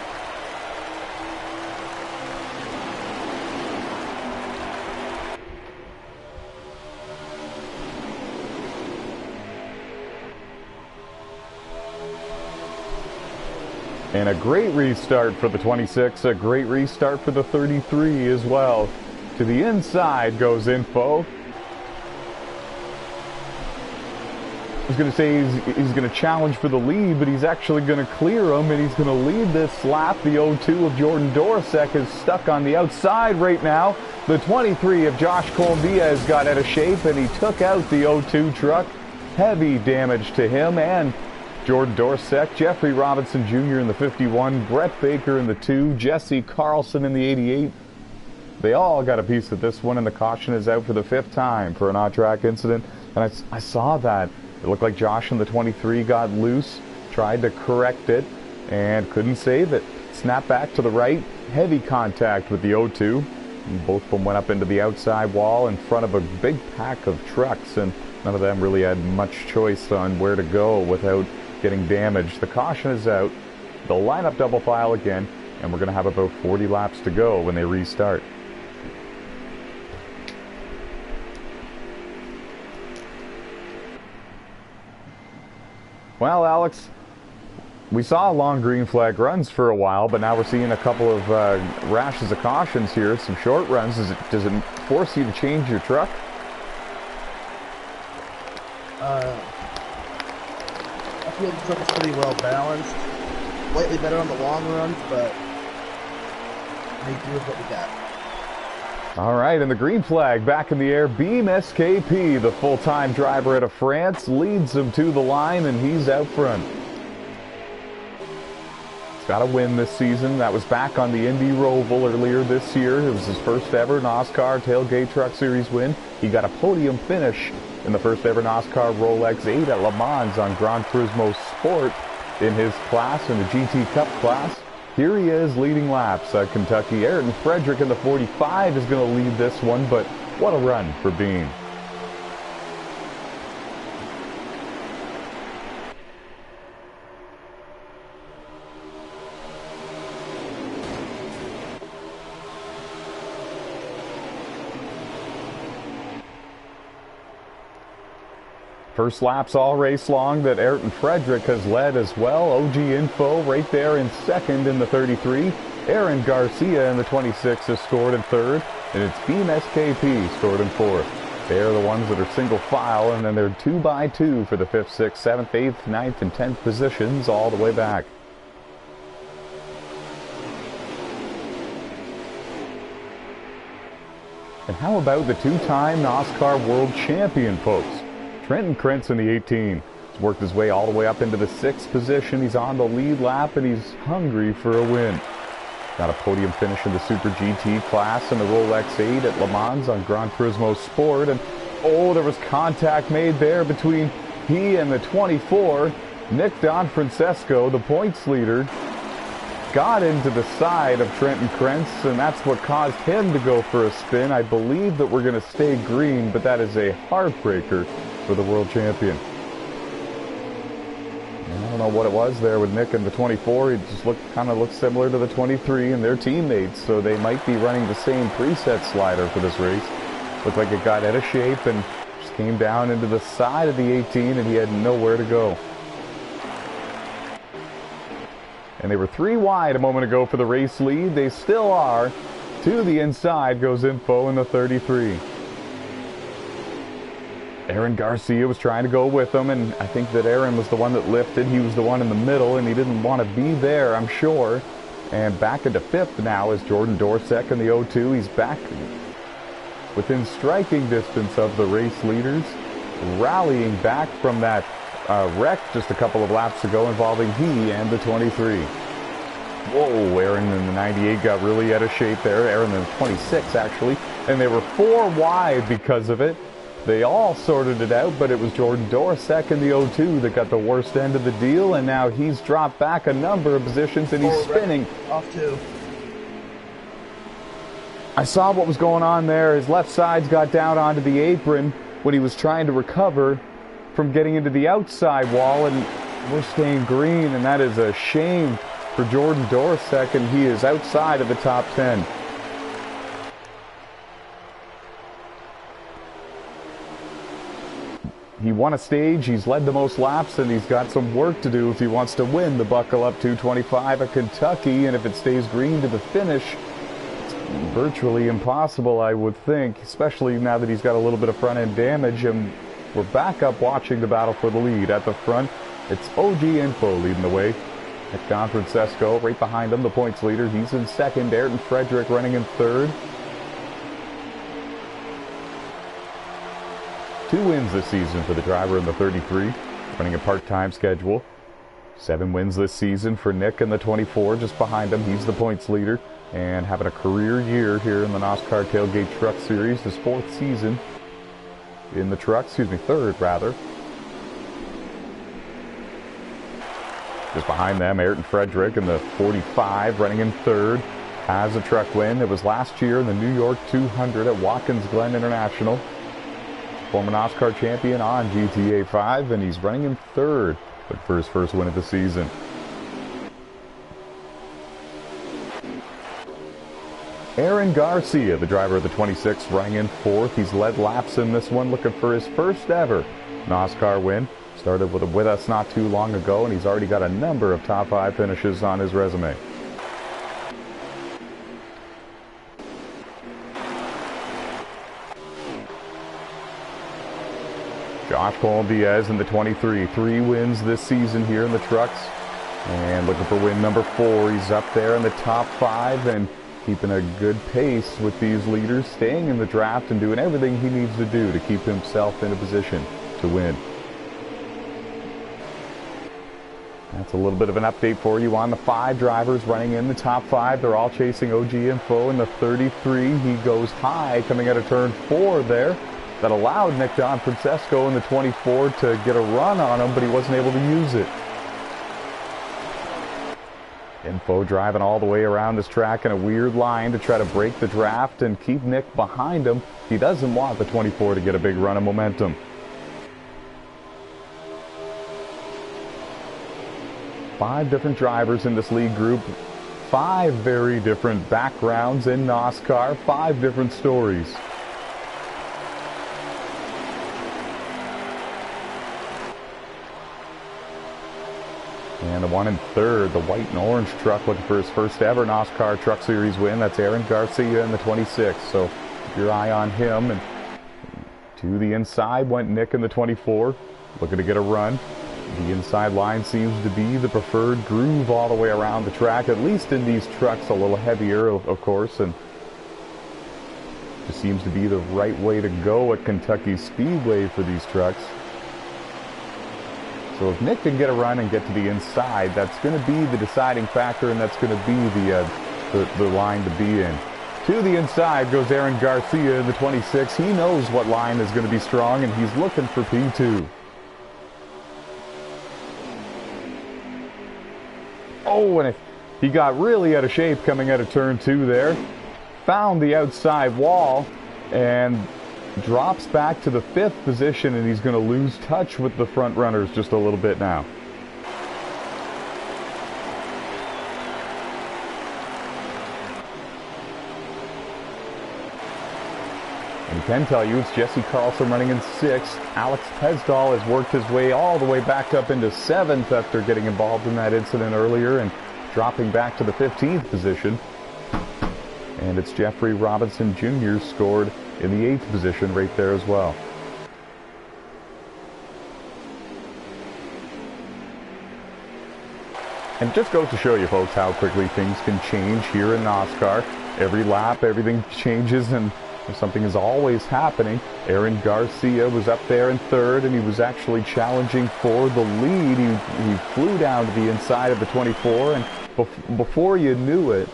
And a great restart for the 26, a great restart for the 33 as well. To the inside goes Info. I was going to say he's going to challenge for the lead, but he's actually going to clear him, and he's going to lead this lap. The 02 of Jordan Dorsek is stuck on the outside right now. The 23 of Josh Colombia's got out of shape, and he took out the 02 truck. Heavy damage to him and Jordan Dorsek. Jeffrey Robinson Jr. in the 51, Brett Baker in the 2, Jesse Carlson in the 88. They all got a piece of this one, and the caution is out for the 5th time for an on-track incident. And I saw that. It looked like Josh in the 23 got loose, tried to correct it, and couldn't save it. Snapped back to the right, heavy contact with the 02. And both of them went up into the outside wall in front of a big pack of trucks, and none of them really had much choice on where to go without getting damaged. The caution is out. They'll line up double file again, and we're going to have about 40 laps to go when they restart. Well, Alex, we saw long green flag runs for a while, but now we're seeing a couple of rashes of cautions here, some short runs. Does it force you to change your truck? I feel the truck is pretty well balanced. Slightly better on the long runs, but make do with what we got. All right, and the green flag back in the air. Beam SKP, the full-time driver out of France, leads him to the line, and he's out front. He's got a win this season. That was back on the Indy Roval earlier this year. It was his first ever NOSSCAR Tailgate Truck Series win. He got a podium finish in the first ever NOSSCAR Rolex 8 at Le Mans on Gran Turismo Sport in his class, in the GT Cup class. Here he is leading laps at Kentucky. Ayrton Frederick in the 45 is going to lead this one, but what a run for Beam. First laps all race long that Ayrton Frederick has led as well. OG Info right there in second in the 33. Aaron Garcia in the 26 has scored in third. And it's Beam SKP scored in fourth. They're the ones that are single file, and then they're 2 by 2 for the 5th, 6th, 7th, 8th, 9th, and 10th positions all the way back. And how about the 2-time NOSSCAR World Champion, folks? Trenton Krentz in the 18. He's worked his way all the way up into the 6th position. He's on the lead lap, and he's hungry for a win. Got a podium finish in the Super GT class in the Rolex 8 at Le Mans on Gran Turismo Sport. And oh, there was contact made there between he and the 24. Nick Donfrancesco, the points leader, got into the side of Trenton Krentz, and that's what caused him to go for a spin. I believe that we're going to stay green, but that is a heartbreaker for the world champion. And I don't know what it was there with Nick and the 24. He just kind of looked similar to the 23 and their teammates, so they might be running the same preset slider for this race. Looked like it got out of shape and just came down into the side of the 18, and he had nowhere to go. And they were 3 wide a moment ago for the race lead. They still are. To the inside goes Info in the 33. Aaron Garcia was trying to go with him, and I think that Aaron was the one that lifted. He was the one in the middle, and he didn't want to be there, I'm sure. And back into 5th now is Jordan Dorsek in the 02. He's back within striking distance of the race leaders, rallying back from that wreck just a couple of laps ago involving he and the 23. Whoa, Aaron in the 98 got really out of shape there. Aaron in the 26, actually. And they were 4 wide because of it. They all sorted it out, but it was Jordan Dorsek in the 02 that got the worst end of the deal, and now he's dropped back a number of positions, and he's spinning. Off 2. I saw what was going on there. His left side's got down onto the apron when he was trying to recover from getting into the outside wall, and we're staying green, and that is a shame for Jordan Dorsek, and he is outside of the top 10. He won a stage, he's led the most laps, and he's got some work to do if he wants to win the Buckle Up 225 at Kentucky, and if it stays green to the finish, it's virtually impossible, I would think, especially now that he's got a little bit of front-end damage, and we're back up watching the battle for the lead. At the front, it's OG Info leading the way. Nick Donfrancesco right behind him, the points leader. He's in second. Ayrton Frederick running in third. 2 wins this season for the driver in the 33, running a part-time schedule. 7 wins this season for Nick in the 24, just behind him. He's the points leader. and having a career year here in the NASCAR Tailgate Truck Series, his fourth season in the truck, third rather. Just behind them, Ayrton Frederick in the 45, running in third, has a truck win. It was last year in the New York 200 at Watkins Glen International. Former NASCAR champion on GTA 5, and he's running in third, but for his first win of the season. Aaron Garcia, the driver of the 26, running in fourth. He's led laps in this one, looking for his first ever NASCAR win. Started with us not too long ago, and he's already got a number of top 5 finishes on his resume. Josh Colin-Diaz in the 23, 3 wins this season here in the trucks, and looking for win number 4. He's up there in the top 5 and keeping a good pace with these leaders, staying in the draft and doing everything he needs to do to keep himself in a position to win. That's a little bit of an update for you on the 5 drivers running in the top 5. They're all chasing OG Info in the 33. He goes high coming out of turn 4 there. That allowed Nick Don Francesco in the 24 to get a run on him, but he wasn't able to use it. Info driving all the way around this track in a weird line to try to break the draft and keep Nick behind him. He doesn't want the 24 to get a big run of momentum. Five different drivers in this lead group. 5 very different backgrounds in NASCAR. 5 different stories. And the one in third, the white and orange truck, looking for his first ever NASCAR Truck Series win. That's Aaron Garcia in the 26. So keep your eye on him. And to the inside went Nick in the 24, looking to get a run. The inside line seems to be the preferred groove all the way around the track, at least in these trucks, a little heavier, of course, and just seems to be the right way to go at Kentucky Speedway for these trucks. So if Nick can get a run and get to the inside, that's going to be the deciding factor, and that's going to be the line to be in. To the inside goes Aaron Garcia in the 26. He knows what line is going to be strong, and he's looking for P2. Oh, and he got really out of shape coming out of turn 2 there. Found the outside wall and drops back to the 5th position, and he's going to lose touch with the front runners just a little bit now. And I can tell you it's Jesse Carlson running in 6th. Alex Pesdal has worked his way all the way back up into 7th after getting involved in that incident earlier and dropping back to the 15th position. And it's Jeffrey Robinson Jr. scored in the 8th position right there as well. And it just goes to show you folks how quickly things can change here in NASCAR. Every lap, everything changes, and something is always happening. Aaron Garcia was up there in 3rd, and he was actually challenging for the lead. He flew down to the inside of the 24, and before you knew it,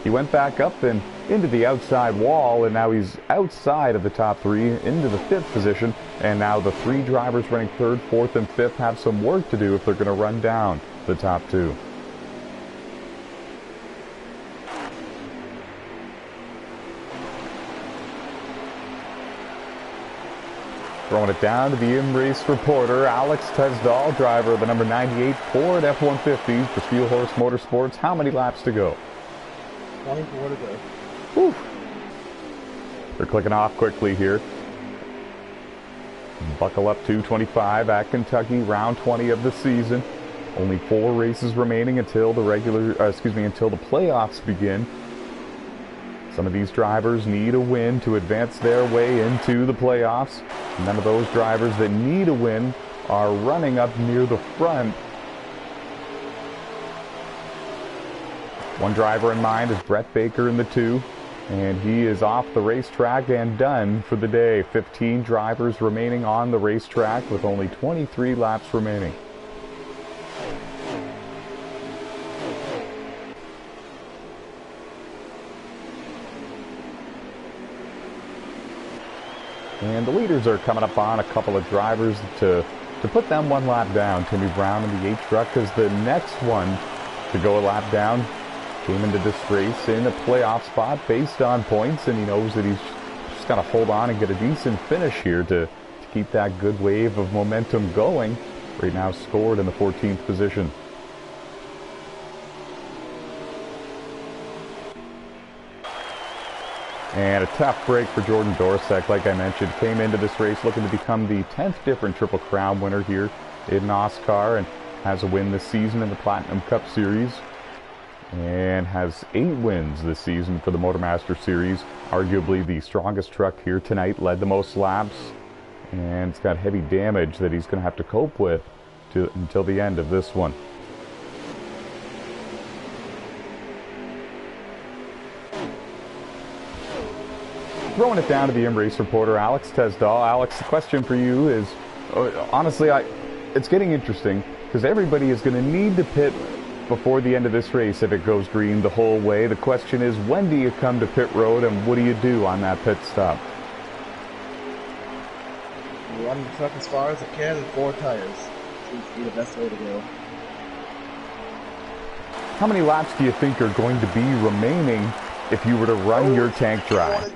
he went back up and into the outside wall, and now he's outside of the top 3 into the 5th position. And now the 3 drivers running 3rd, 4th, and 5th have some work to do if they're going to run down the top 2. Throwing it down to the in-race reporter, Alex Pesdal, driver of the number 98 Ford F-150 for Steel Horse Motorsports. How many laps to go? 24 to go. Whew. They're clicking off quickly here. Buckle up 225 at Kentucky, round 20 of the season. Only 4 races remaining until the until the playoffs begin. Some of these drivers need a win to advance their way into the playoffs. None of those drivers that need a win are running up near the front. One driver in mind is Brett Baker in the 2, and he is off the racetrack and done for the day. 15 drivers remaining on the racetrack with only 23 laps remaining. And the leaders are coming up on a couple of drivers to put them one lap down. Timmy Brown in the 8 truck is the next one to go a lap down. Came into this race in a playoff spot based on points, and he knows that he's just got to hold on and get a decent finish here to keep that good wave of momentum going. Right now scored in the 14th position. And a tough break for Jordan Dorsek, like I mentioned. Came into this race looking to become the 10th different Triple Crown winner here in NOSSCAR, and has a win this season in the Platinum Cup Series. And has 8 wins this season for the Motormaster Series. Arguably the strongest truck here tonight, led the most laps. And it's got heavy damage that he's going to have to cope with until the end of this one. Throwing it down to the in-race reporter, Alex Tesdahl. Alex, the question for you is, honestly, it's getting interesting because everybody is going to need to pit before the end of this race if it goes green the whole way. The question is, when do you come to pit road and what do you do on that pit stop? You run the truck as far as it can and 4 tires. Seems to be the best way to go. How many laps do you think are going to be remaining if you were to run your tank dry?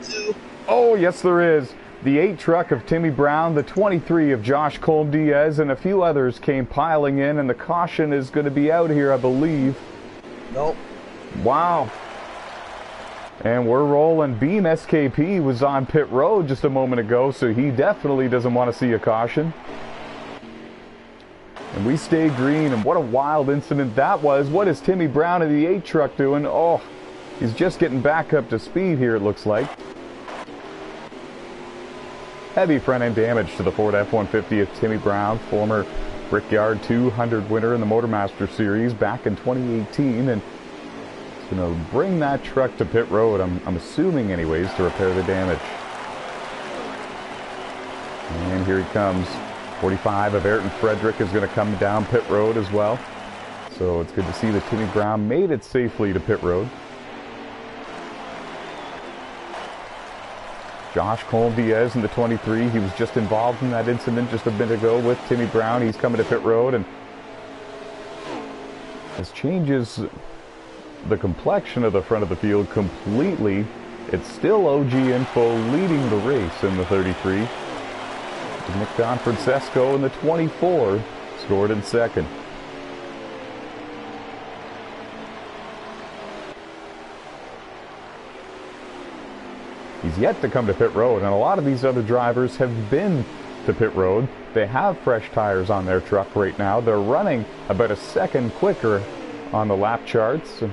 Oh, yes there is. The 8 truck of Timmy Brown, the 23 of Josh Colm-Diaz, and a few others came piling in, and the caution is going to be out here, I believe. Nope. Wow. And we're rolling. Beam SKP was on pit road just a moment ago, so he definitely doesn't want to see a caution. And we stay green, and what a wild incident that was. What is Timmy Brown in the 8 truck doing? Oh, he's just getting back up to speed here, it looks like. Heavy front-end damage to the Ford F-150 of Timmy Brown, former Brickyard 200 winner in the Motormaster Series back in 2018, and it's going to bring that truck to pit road, I'm assuming anyways, to repair the damage. And here he comes. 45 of Ayrton Frederick is going to come down pit road as well. So it's good to see that Timmy Brown made it safely to pit road. Josh Colm-Diaz in the 23. He was just involved in that incident just a bit ago with Timmy Brown. He's coming to pit road, and this changes the complexion of the front of the field completely. It's still OG Info leading the race in the 33. Nick Donfrancesco in the 24 scored in second. He's yet to come to pit road, and a lot of these other drivers have been to pit road. They have fresh tires on their truck right now. They're running about a second quicker on the lap charts.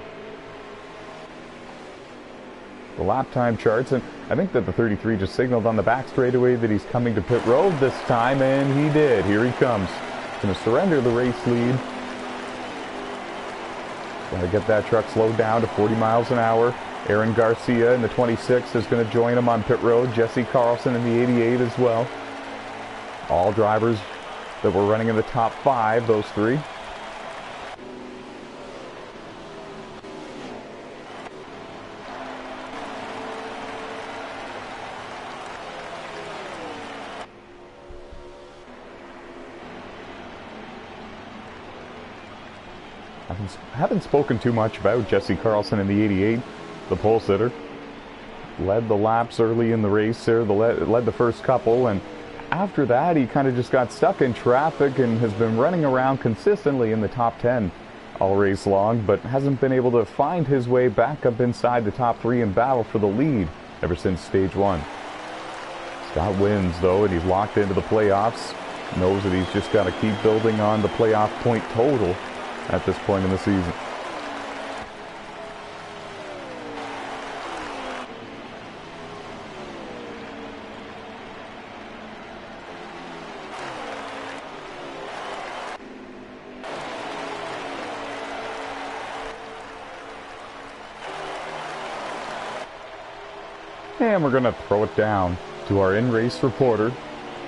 The lap time charts, and I think that the 33 just signaled on the back straightaway that he's coming to pit road this time, and he did. Here he comes. Going to surrender the race lead. Got to get that truck slowed down to 40 miles an hour. Aaron Garcia in the 26 is going to join him on pit road. Jesse Carlson in the 88 as well. All drivers that were running in the top 5, those 3. I haven't spoken too much about Jesse Carlson in the 88. The pole sitter led the laps early in the race there, led the first couple, and after that he kind of just got stuck in traffic and has been running around consistently in the top 10 all race long, but hasn't been able to find his way back up inside the top 3 and battle for the lead ever since stage 1. He's got wins though, and he's locked into the playoffs. Knows that he's just got to keep building on the playoff point total at this point in the season. And we're going to throw it down to our in-race reporter,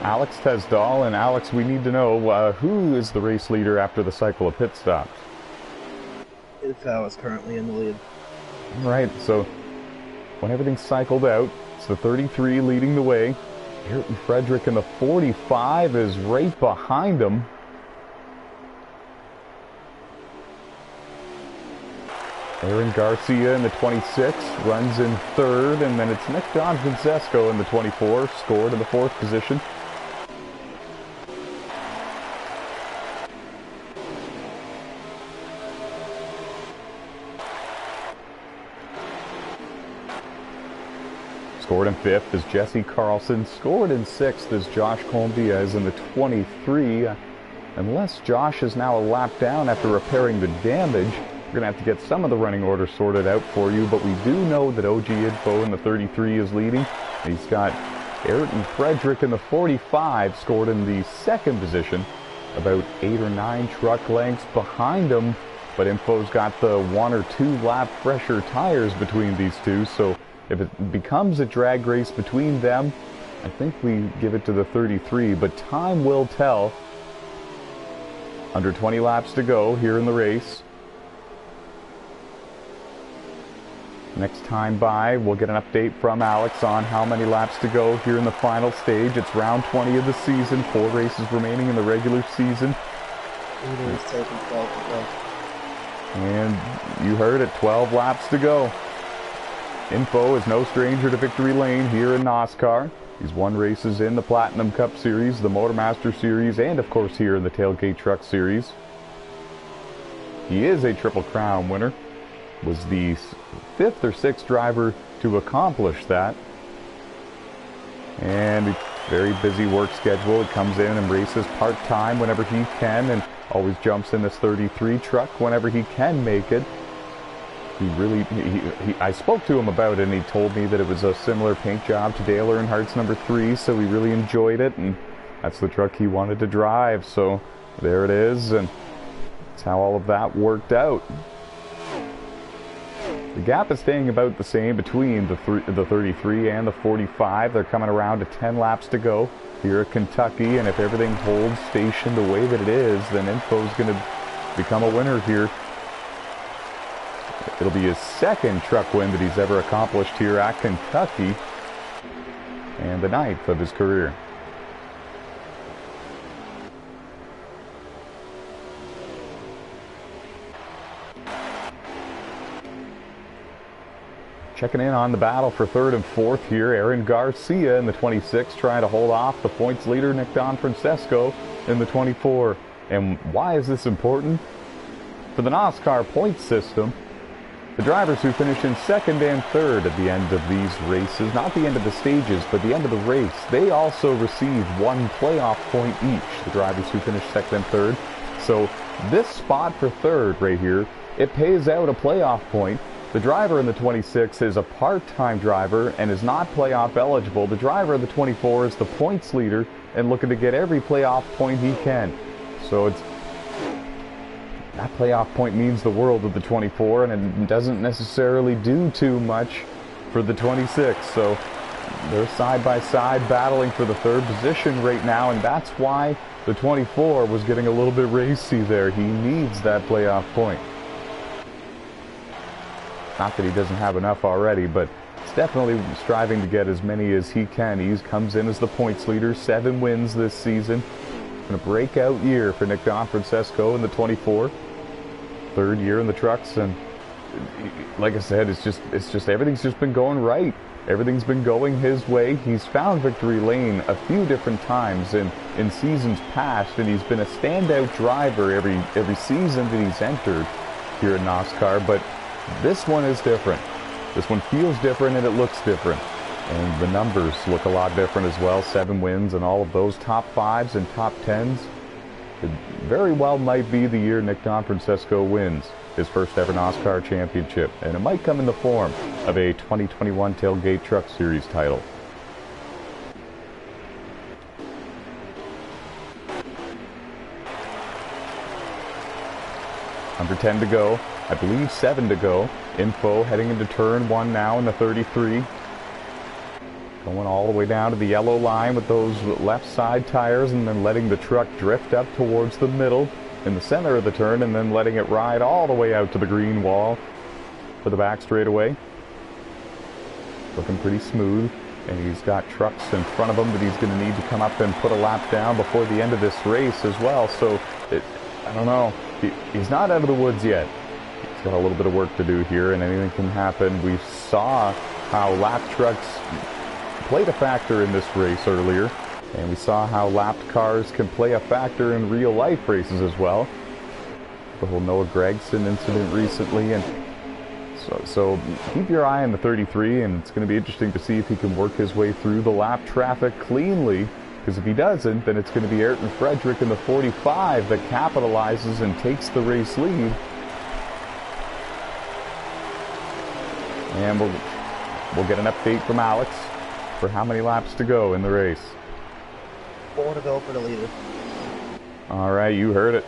Alex Tesdahl. And Alex, we need to know who is the race leader after the cycle of pit stops. Ilfau is currently in the lead. All right, so when everything's cycled out, it's the 33 leading the way. Ayrton Frederick in the 45 is right behind him. Aaron Garcia in the 26 runs in third, and then it's Nick Francesco in the 24, scored in the fourth position. Scored in fifth is Jesse Carlson. Scored in sixth is Josh Colm-Diaz in the 23. Unless Josh is now a lap down after repairing the damage, we're going to have to get some of the running order sorted out for you, but we do know that OG Info in the 33 is leading. He's got Ayrton Frederick in the 45, scored in the second position, about 8 or 9 truck lengths behind him, but Info's got the 1 or 2 lap fresher tires between these two, so if it becomes a drag race between them, I think we give it to the 33, but time will tell. Under 20 laps to go here in the race. Next time by, we'll get an update from Alex on how many laps to go here in the final stage. It's round 20 of the season, 4 races remaining in the regular season. And you heard it, 12 laps to go. Info is no stranger to victory lane here in NOSSCAR. He's won races in the Platinum Cup Series, the Motormaster Series, and of course here in the Tailgate Truck Series. He is a Triple Crown winner. Was the 5th or 6th driver to accomplish that. And very busy work schedule. He comes in and races part-time whenever he can, and always jumps in this 33 truck whenever he can make it. I spoke to him about it, and he told me that it was a similar paint job to Dale Earnhardt's number 3, so he really enjoyed it, and that's the truck he wanted to drive. So there it is, and that's how all of that worked out. The gap is staying about the same between the 33 and the 45. They're coming around to 10 laps to go here at Kentucky, and if everything holds station the way that it is, then Info's going to become a winner here. It'll be his 2nd truck win that he's ever accomplished here at Kentucky, and the 9th of his career. Checking in on the battle for 3rd and 4th here, Aaron Garcia in the 26 trying to hold off the points leader Nick Francesco in the 24. And why is this important? For the NOSSCAR points system, the drivers who finish in 2nd and 3rd at the end of these races, not the end of the stages, but the end of the race, they also receive 1 playoff point each, the drivers who finish 2nd and 3rd. So this spot for 3rd right here, it pays out a playoff point. The driver in the 26 is a part-time driver and is not playoff eligible. The driver in the 24 is the points leader and looking to get every playoff point he can. So that playoff point means the world of the 24, and it doesn't necessarily do too much for the 26. So they're side by side battling for the 3rd position right now, and that's why the 24 was getting a little bit racy there. He needs that playoff point. Not that he doesn't have enough already, but it's definitely striving to get as many as he can. He comes in as the points leader, 7 wins this season. And a breakout year for Nick Francesco in the 24. 3rd year in the trucks, and like I said, it's just everything's just been going right. Everything's been going his way. He's found victory lane a few different times in seasons past, and he's been a standout driver every season that he's entered here in NOSSCAR, but this one is different. This one feels different, and it looks different. And the numbers look a lot different as well. 7 wins and all of those top 5s and top 10s. It very well might be the year Nick Francesco wins his first ever NOSSCAR championship, and it might come in the form of a 2021 Tailgate Truck Series title. Under 10 to go, I believe 7 to go. Info heading into turn 1 now in the 33. Going all the way down to the yellow line with those left side tires, and then letting the truck drift up towards the middle in the center of the turn, and then letting it ride all the way out to the green wall for the back straightaway. Looking pretty smooth. And he's got trucks in front of him that he's going to need to come up and put a lap down before the end of this race as well. So, I don't know. He's not out of the woods yet. He's got a little bit of work to do here, and anything can happen. We saw how lap trucks played a factor in this race earlier, and we saw how lapped cars can play a factor in real-life races as well. The whole Noah Gragson incident recently, and so keep your eye on the 33, and it's going to be interesting to see if he can work his way through the lap traffic cleanly, because if he doesn't, then it's going to be Ayrton Frederick in the 45 that capitalizes and takes the race lead. And we'll get an update from Alex for how many laps to go in the race. 4 to go for the leader. All right, you heard it.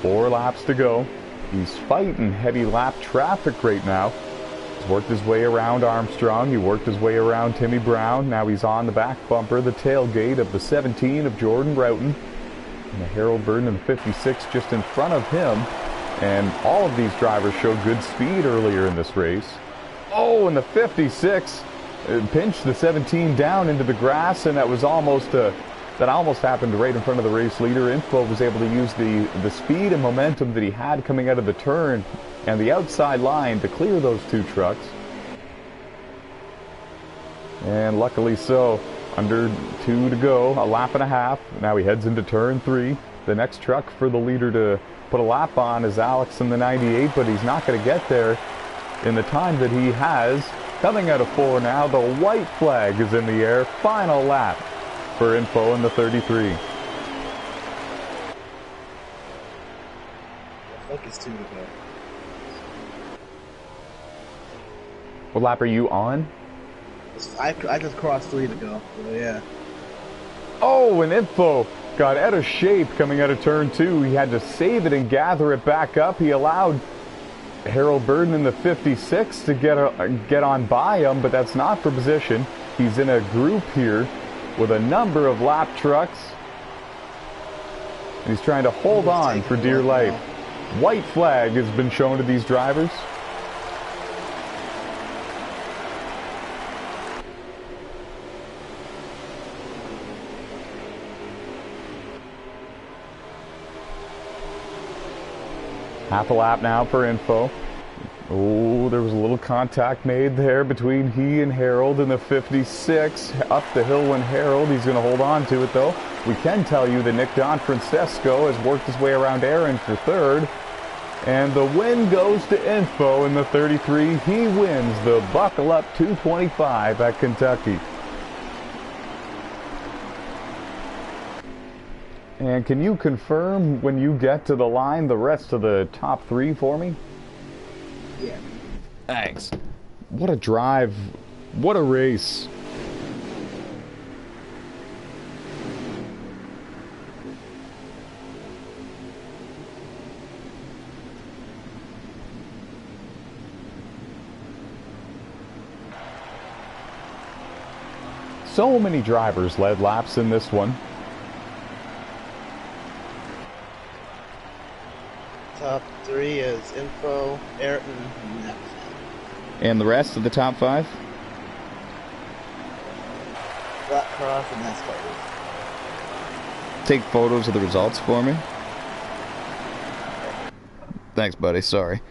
4 laps to go. He's fighting heavy lap traffic right now. He's worked his way around Armstrong. He worked his way around Timmy Brown. Now he's on the back bumper, the tailgate of the 17 of Jordan Roughton. And the Harold Burton in the 56 just in front of him. And all of these drivers showed good speed earlier in this race. Oh, and the 56 pinched the 17 down into the grass, and that was almost that almost happened right in front of the race leader. Info was able to use the speed and momentum that he had coming out of the turn and the outside line to clear those 2 trucks. And luckily so, under 2 to go, a lap and a half. Now he heads into turn 3. The next truck for the leader to put a lap on is Alex in the 98, but he's not going to get there in the time that he has. Coming out of 4 now, the white flag is in the air. Final lap for Info in the 33. I think it's 2 to go. What lap are you on? I just crossed 3 to go, so yeah. Oh, and Info got out of shape coming out of turn 2. He had to save it and gather it back up. He allowed Harold Burton in the 56 to get on by him, but that's not for position. He's in a group here with a number of lap trucks, and he's trying to hold on for dear life. White flag has been shown to these drivers. Half a lap now for Info. Oh, there was a little contact made there between he and Harold in the 56. Up the hill when Harold, he's going to hold on to it though. We can tell you that Nick Donfrancesco has worked his way around Aaron for 3rd. And the win goes to Info in the 33. He wins the Buckle Up 225 at Kentucky. And can you confirm when you get to the line the rest of the top 3 for me? Yeah. Thanks. What a drive. What a race. So many drivers led laps in this one. Top 3 is Info, Ayrton, and Next. And the rest of the top 5? Cross and NASCAR. Take photos of the results for me. Thanks, buddy. Sorry.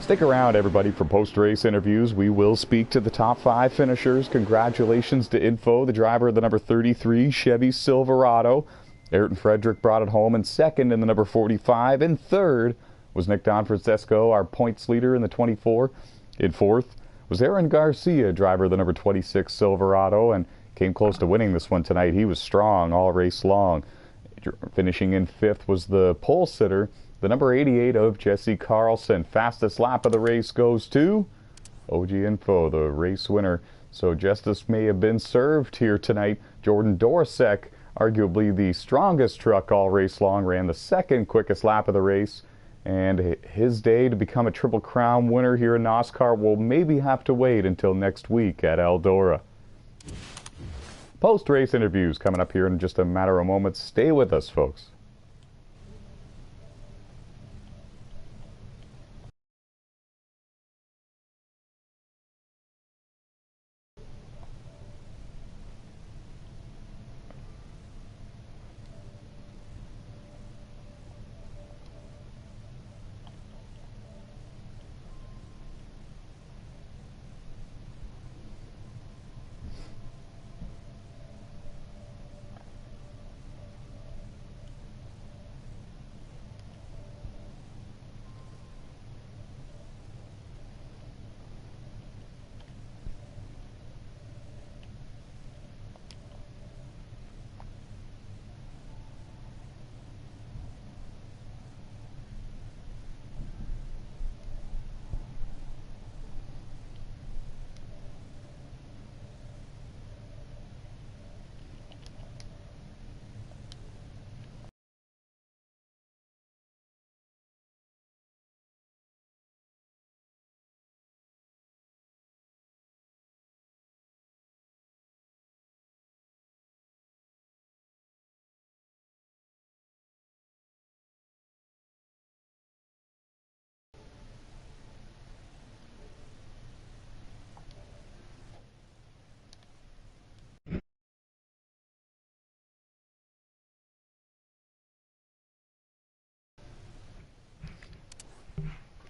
Stick around, everybody, for post-race interviews. We will speak to the top 5 finishers. Congratulations to Info, the driver of the number 33 Chevy Silverado. Ayrton Frederick brought it home in 2nd in the number 45. In 3rd was Nick Donfrancesco, our points leader in the 24. In 4th was Aaron Garcia, driver of the number 26 Silverado, and came close to winning this one tonight. He was strong all race long. Finishing in 5th was the pole sitter, the number 88 of Jesse Carlson. Fastest lap of the race goes to OG Info, the race winner. So justice may have been served here tonight. Jordan Dorsek, arguably the strongest truck all race long, ran the 2nd quickest lap of the race. And his day to become a Triple Crown winner here in NOSSCAR will maybe have to wait until next week at Eldora. Post-race interviews coming up here in just a matter of moments. Stay with us, folks.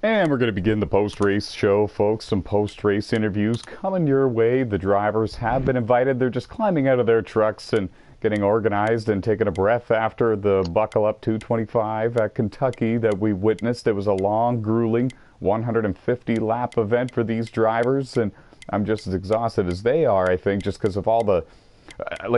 And we're going to begin the post-race show, folks. Some post-race interviews coming your way. The drivers have been invited. They're just climbing out of their trucks and getting organized and taking a breath after the Buckle Up 225 at Kentucky that we witnessed. It was a long, grueling 150-lap event for these drivers, and I'm just as exhausted as they are, I think, just because of all the,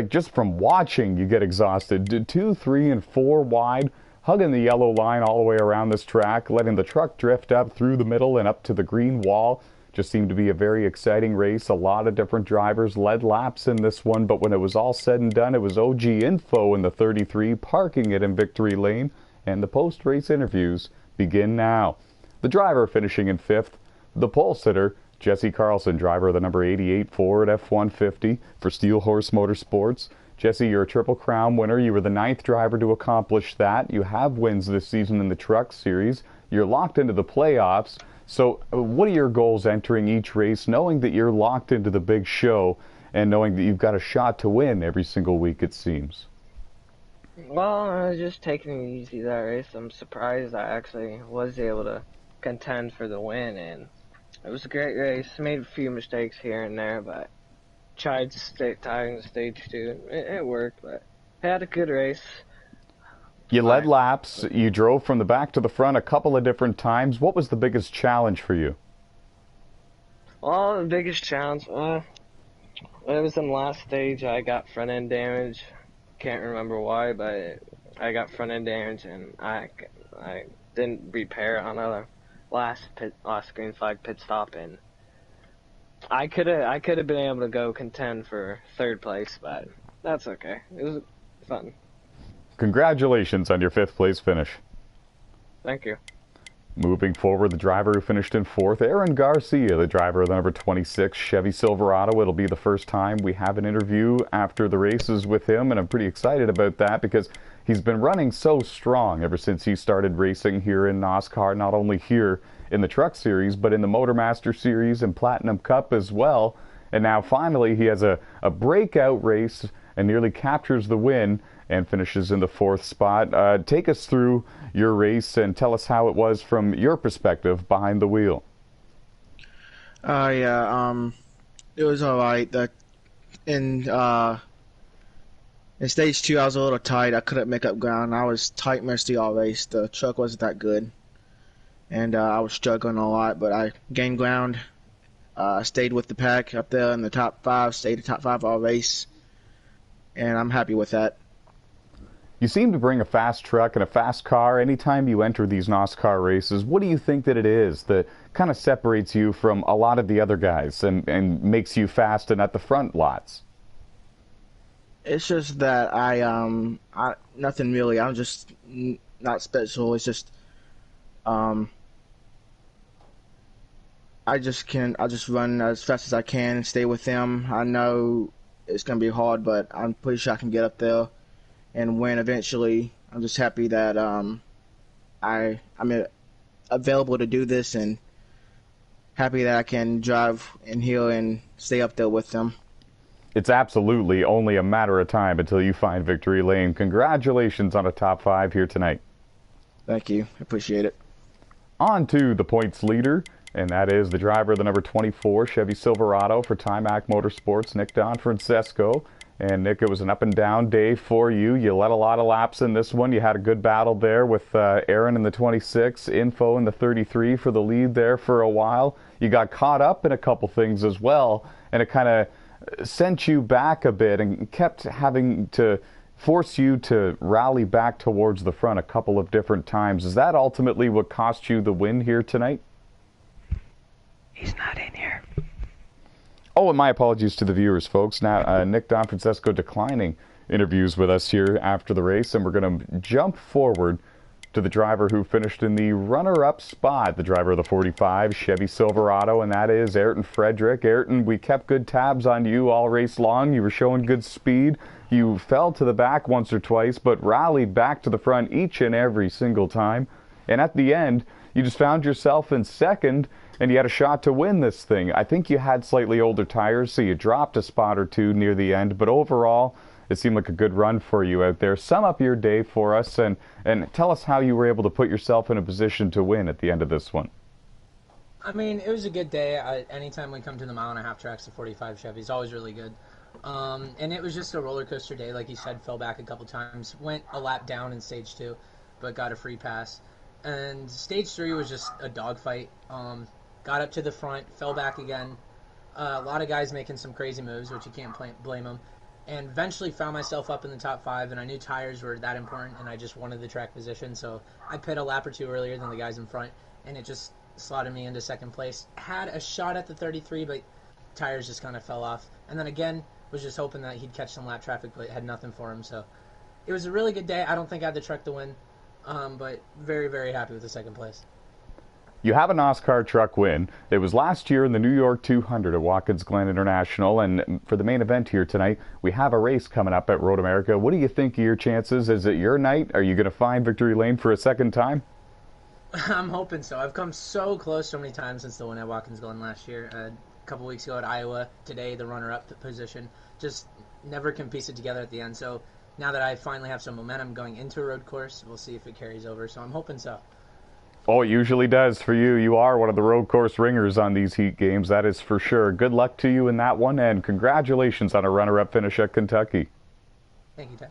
just from watching, you get exhausted. 2, 3, and 4 wide, hugging the yellow line all the way around this track, letting the truck drift up through the middle and up to the green wall. Just seemed to be a very exciting race. A lot of different drivers led laps in this one, but when it was all said and done, it was OG Info in the 33 parking it in victory lane, and the post-race interviews begin now. The driver finishing in 5th, the pole sitter, Jesse Carlson, driver of the number 88 Ford F-150 for Steel Horse Motorsports. Jesse, you're a Triple Crown winner. You were the 9th driver to accomplish that. You have wins this season in the Truck Series. You're locked into the playoffs. So what are your goals entering each race, knowing that you're locked into the big show and knowing that you've got a shot to win every single week, it seems? Well, I was just taking it easy that race. I'm surprised I actually was able to contend for the win, and it was a great race. Made a few mistakes here and there, but tried to stay tied in stage 2. It worked, but had a good race. You led laps. You drove from the back to the front a couple of different times. What was the biggest challenge for you? Well, the biggest challenge, when it was in the last stage, I got front end damage. Can't remember why, but I got front end damage, and I didn't repair it on the last green flag pit stop, and I could have been able to go contend for 3rd place, but that's okay. It was fun. Congratulations on your 5th place finish. Thank you. Moving forward, the driver who finished in 4th, Aaron Garcia, the driver of the number 26 Chevy Silverado. It'll be the first time we have an interview after the races with him, and I'm pretty excited about that because he's been running so strong ever since he started racing here in NOSSCAR, not only here in the Truck Series, but in the Motormaster Series and Platinum Cup as well. And now finally he has a breakout race and nearly captures the win and finishes in the 4th spot. Take us through your race and tell us how it was from your perspective behind the wheel. It was all right. In stage 2, I was a little tight. I couldn't make up ground. I was tight mostly all race. The truck wasn't that good, and I was struggling a lot. But I gained ground. Stayed with the pack up there in the top 5. Stayed in the top 5 all race, and I'm happy with that. You seem to bring a fast truck and a fast car anytime you enter these NOSSCAR races. What do you think that it is that kind of separates you from a lot of the other guys and makes you fast and at the front lots? It's just that I nothing really. I'm just not special. It's just I'll just run as fast as I can and stay with them. I know it's gonna be hard, but I'm pretty sure I can get up there and win eventually. I'm just happy that I'm available to do this, and happy that I can drive in here and stay up there with them. It's absolutely only a matter of time until you find victory lane. Congratulations on a top 5 here tonight. Thank you. Appreciate it. On to the points leader, and that is the driver of the number 24 Chevy Silverado for Timac Motorsports, Nick Donfrancesco. And Nick, it was an up and down day for you. You led a lot of laps in this one. You had a good battle there with Aaron in the 26, Info in the 33 for the lead there for a while. You got caught up in a couple things as well, and it kind of sent you back a bit and kept having to force you to rally back towards the front a couple of different times. Is that ultimately what cost you the win here tonight? He's not in here. Oh, and my apologies to the viewers, folks. Now, Nick Donfrancesco declining interviews with us here after the race, and we're going to jump forward to the driver who finished in the runner-up spot, the driver of the 45 Chevy Silverado, and that is Ayrton Frederick. Ayrton, we kept good tabs on you all race long. You were showing good speed. You fell to the back once or twice, but rallied back to the front each and every single time. And at the end, you just found yourself in 2nd, and you had a shot to win this thing. I think you had slightly older tires, so you dropped a spot or 2 near the end, but overall, it seemed like a good run for you out there. Sum up your day for us and tell us how you were able to put yourself in a position to win at the end of this one. I mean, it was a good day. Anytime we come to the mile-and-a-half tracks, the 45 Chevy's always really good. And it was just a roller coaster day, like you said. Fell back a couple times, went a lap down in stage 2, but got a free pass. And stage 3 was just a dogfight. Got up to the front, fell back again. A lot of guys making some crazy moves, which you can't blame them. And eventually found myself up in the top 5, and I knew tires were that important, and I just wanted the track position, so I pit a lap or two earlier than the guys in front, and it just slotted me into second place. Had a shot at the 33, but tires just kind of fell off. And then again, was just hoping that he'd catch some lap traffic, but had nothing for him. So it was a really good day. I don't think I had the truck to win, but very, very happy with the second place. You have a NOSSCAR truck win. It was last year in the New York 200 at Watkins Glen International, and for the main event here tonight, we have a race coming up at Road America. What do you think of your chances? Is it your night? Are you going to find victory lane for a second time? I'm hoping so. I've come so close so many times since the win at Watkins Glen last year. A couple weeks ago at Iowa, today the runner-up position. Just never can piece it together at the end. So now that I finally have some momentum going into a road course, we'll see if it carries over. So I'm hoping so. Oh, it usually does for you. You are one of the road course ringers on these Heat games, that is for sure. Good luck to you in that one, and congratulations on a runner-up finish at Kentucky. Thank you, Ted.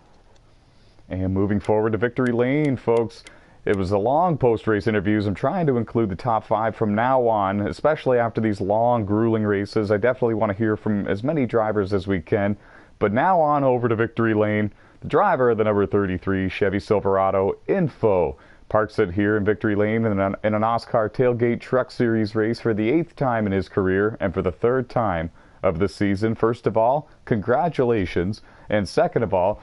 And moving forward to victory lane, folks. It was a long post-race interviews. I'm trying to include the top 5 from now on, especially after these long, grueling races. I definitely want to hear from as many drivers as we can. But now on over to victory lane. The driver of the number 33 Chevy Silverado, Info, parks it here in victory lane in a NOSSCAR Tailgate Truck Series race for the 8th time in his career and for the 3rd time of the season. First of all, congratulations. And second of all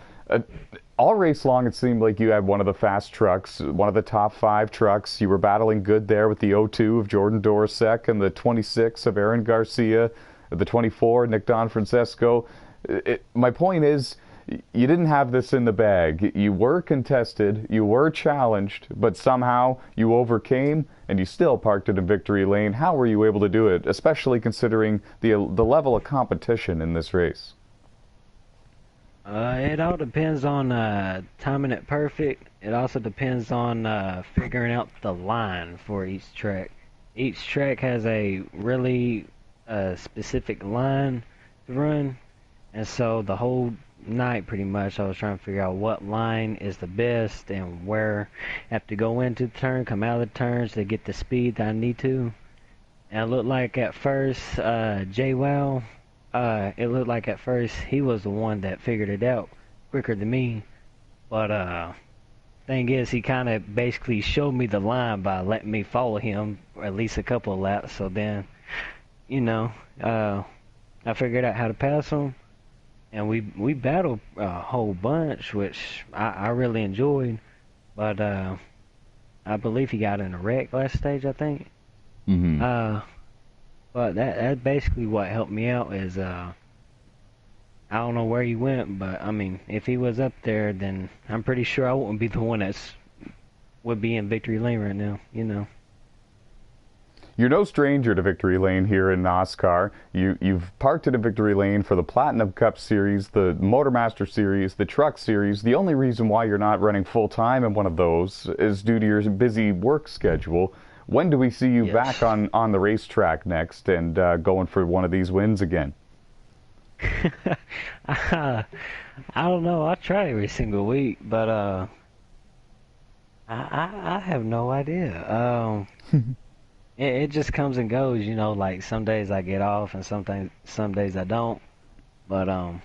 race long, it seemed like you had one of the fast trucks, one of the top 5 trucks. You were battling good there with the 02 of Jordan Dorosek and the 26 of Aaron Garcia, the 24, Nick Don Francesco. My point is, you didn't have this in the bag. You were contested, you were challenged, but somehow you overcame and you still parked it in victory lane. How were you able to do it, especially considering the level of competition in this race? It all depends on timing it perfect. It also depends on figuring out the line for each track. Each track has a really specific line to run, and so the whole night pretty much I was trying to figure out what line is the best and where I have to go into the turn, come out of the turns to get the speed that I need to. And it looked like at first it looked like at first he was the one that figured it out quicker than me. But thing is, he kind of basically showed me the line by letting me follow him for at least a couple of laps. So then, I figured out how to pass him. And we battled a whole bunch, which I really enjoyed. But I believe he got in a wreck last stage, I think. Mm-hmm. But that's basically what helped me out is I don't know where he went, but I mean, if he was up there, then I'm pretty sure I wouldn't be the one would be in victory lane right now, You're no stranger to victory lane here in NOSSCAR. You've parked it in victory lane for the Platinum Cup Series, the Motormaster Series, the Truck Series. The only reason why you're not running full-time in one of those is due to your busy work schedule. When do we see you back on the racetrack next and going for one of these wins again? I don't know. I try every single week, but I have no idea. It just comes and goes, like some days I get off and some days I don't. But I'm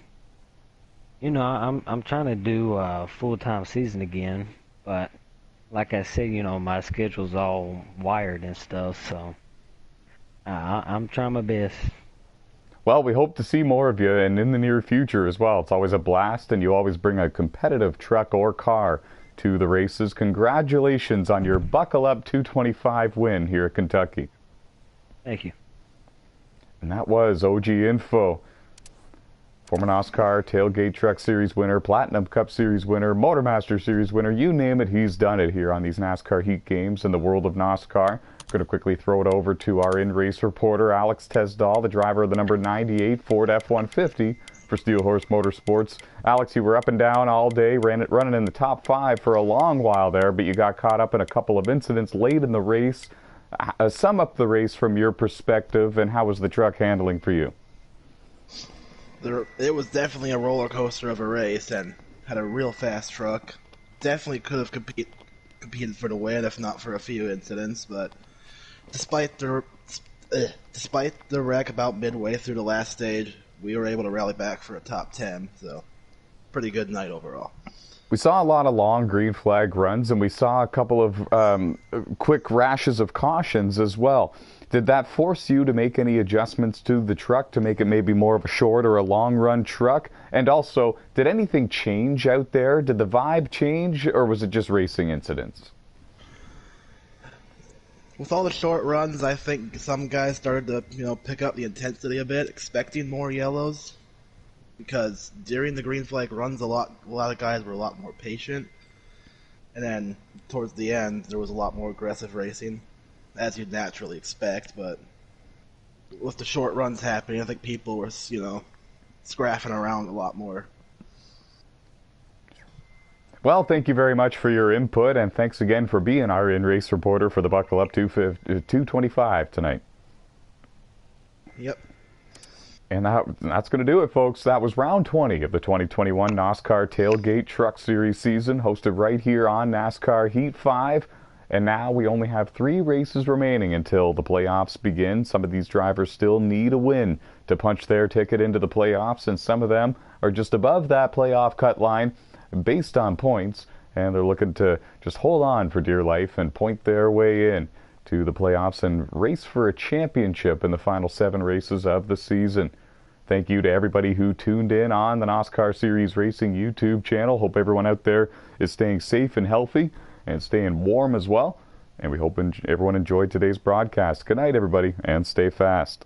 trying to do a full-time season again, but like I said, my schedule's all wired and stuff, so I'm trying my best. Well, we hope to see more of you, and in the near future as well. It's always a blast, and you always bring a competitive truck or car to the races. Congratulations on your Buckle Up 225 win here at Kentucky. Thank you. And that was OG Info. Former NOSSCAR Tailgate Truck Series winner, Platinum Cup Series winner, Motormaster Series winner, you name it, he's done it here on these NASCAR Heat games in the world of NOSSCAR. Going to quickly throw it over to our in-race reporter, Alex Tesdahl, the driver of the number 98 Ford F-150 for Steel Horse Motorsports. Alex, you were up and down all day, running in the top 5 for a long while there, but you got caught up in a couple of incidents late in the race. Sum up the race from your perspective, and how was the truck handling for you? It was definitely a roller coaster of a race, and had a real fast truck. Definitely could have competed for the win if not for a few incidents, but despite the wreck about midway through the last stage, we were able to rally back for a top 10, so pretty good night overall. We saw a lot of long green flag runs, and we saw a couple of quick rashes of cautions as well. Did that force you to make any adjustments to the truck to make it maybe more of a short or a long run truck? And also, did anything change out there? Did the vibe change, or was it just racing incidents? With all the short runs, I think some guys started to, pick up the intensity a bit, expecting more yellows. Because during the green flag runs, a lot of guys were a lot more patient, and then towards the end there was a lot more aggressive racing, as you'd naturally expect. But with the short runs happening, I think people were scrapping around a lot more. Well, thank you very much for your input, and thanks again for being our in-race reporter for the Buckle Up 225 tonight. Yep. And that's going to do it, folks. That was round 20 of the 2021 NASCAR Tailgate Truck Series season, hosted right here on NASCAR Heat 5. And now we only have 3 races remaining until the playoffs begin. Some of these drivers still need a win to punch their ticket into the playoffs, and some of them are just above that playoff cut line based on points, and they're looking to just hold on for dear life and point their way in to the playoffs and race for a championship in the final 7 races of the season. Thank you to everybody who tuned in on the NASCAR Series Racing YouTube channel. Hope everyone out there is staying safe and healthy and staying warm as well. And we hope everyone enjoyed today's broadcast. Good night, everybody, and stay fast.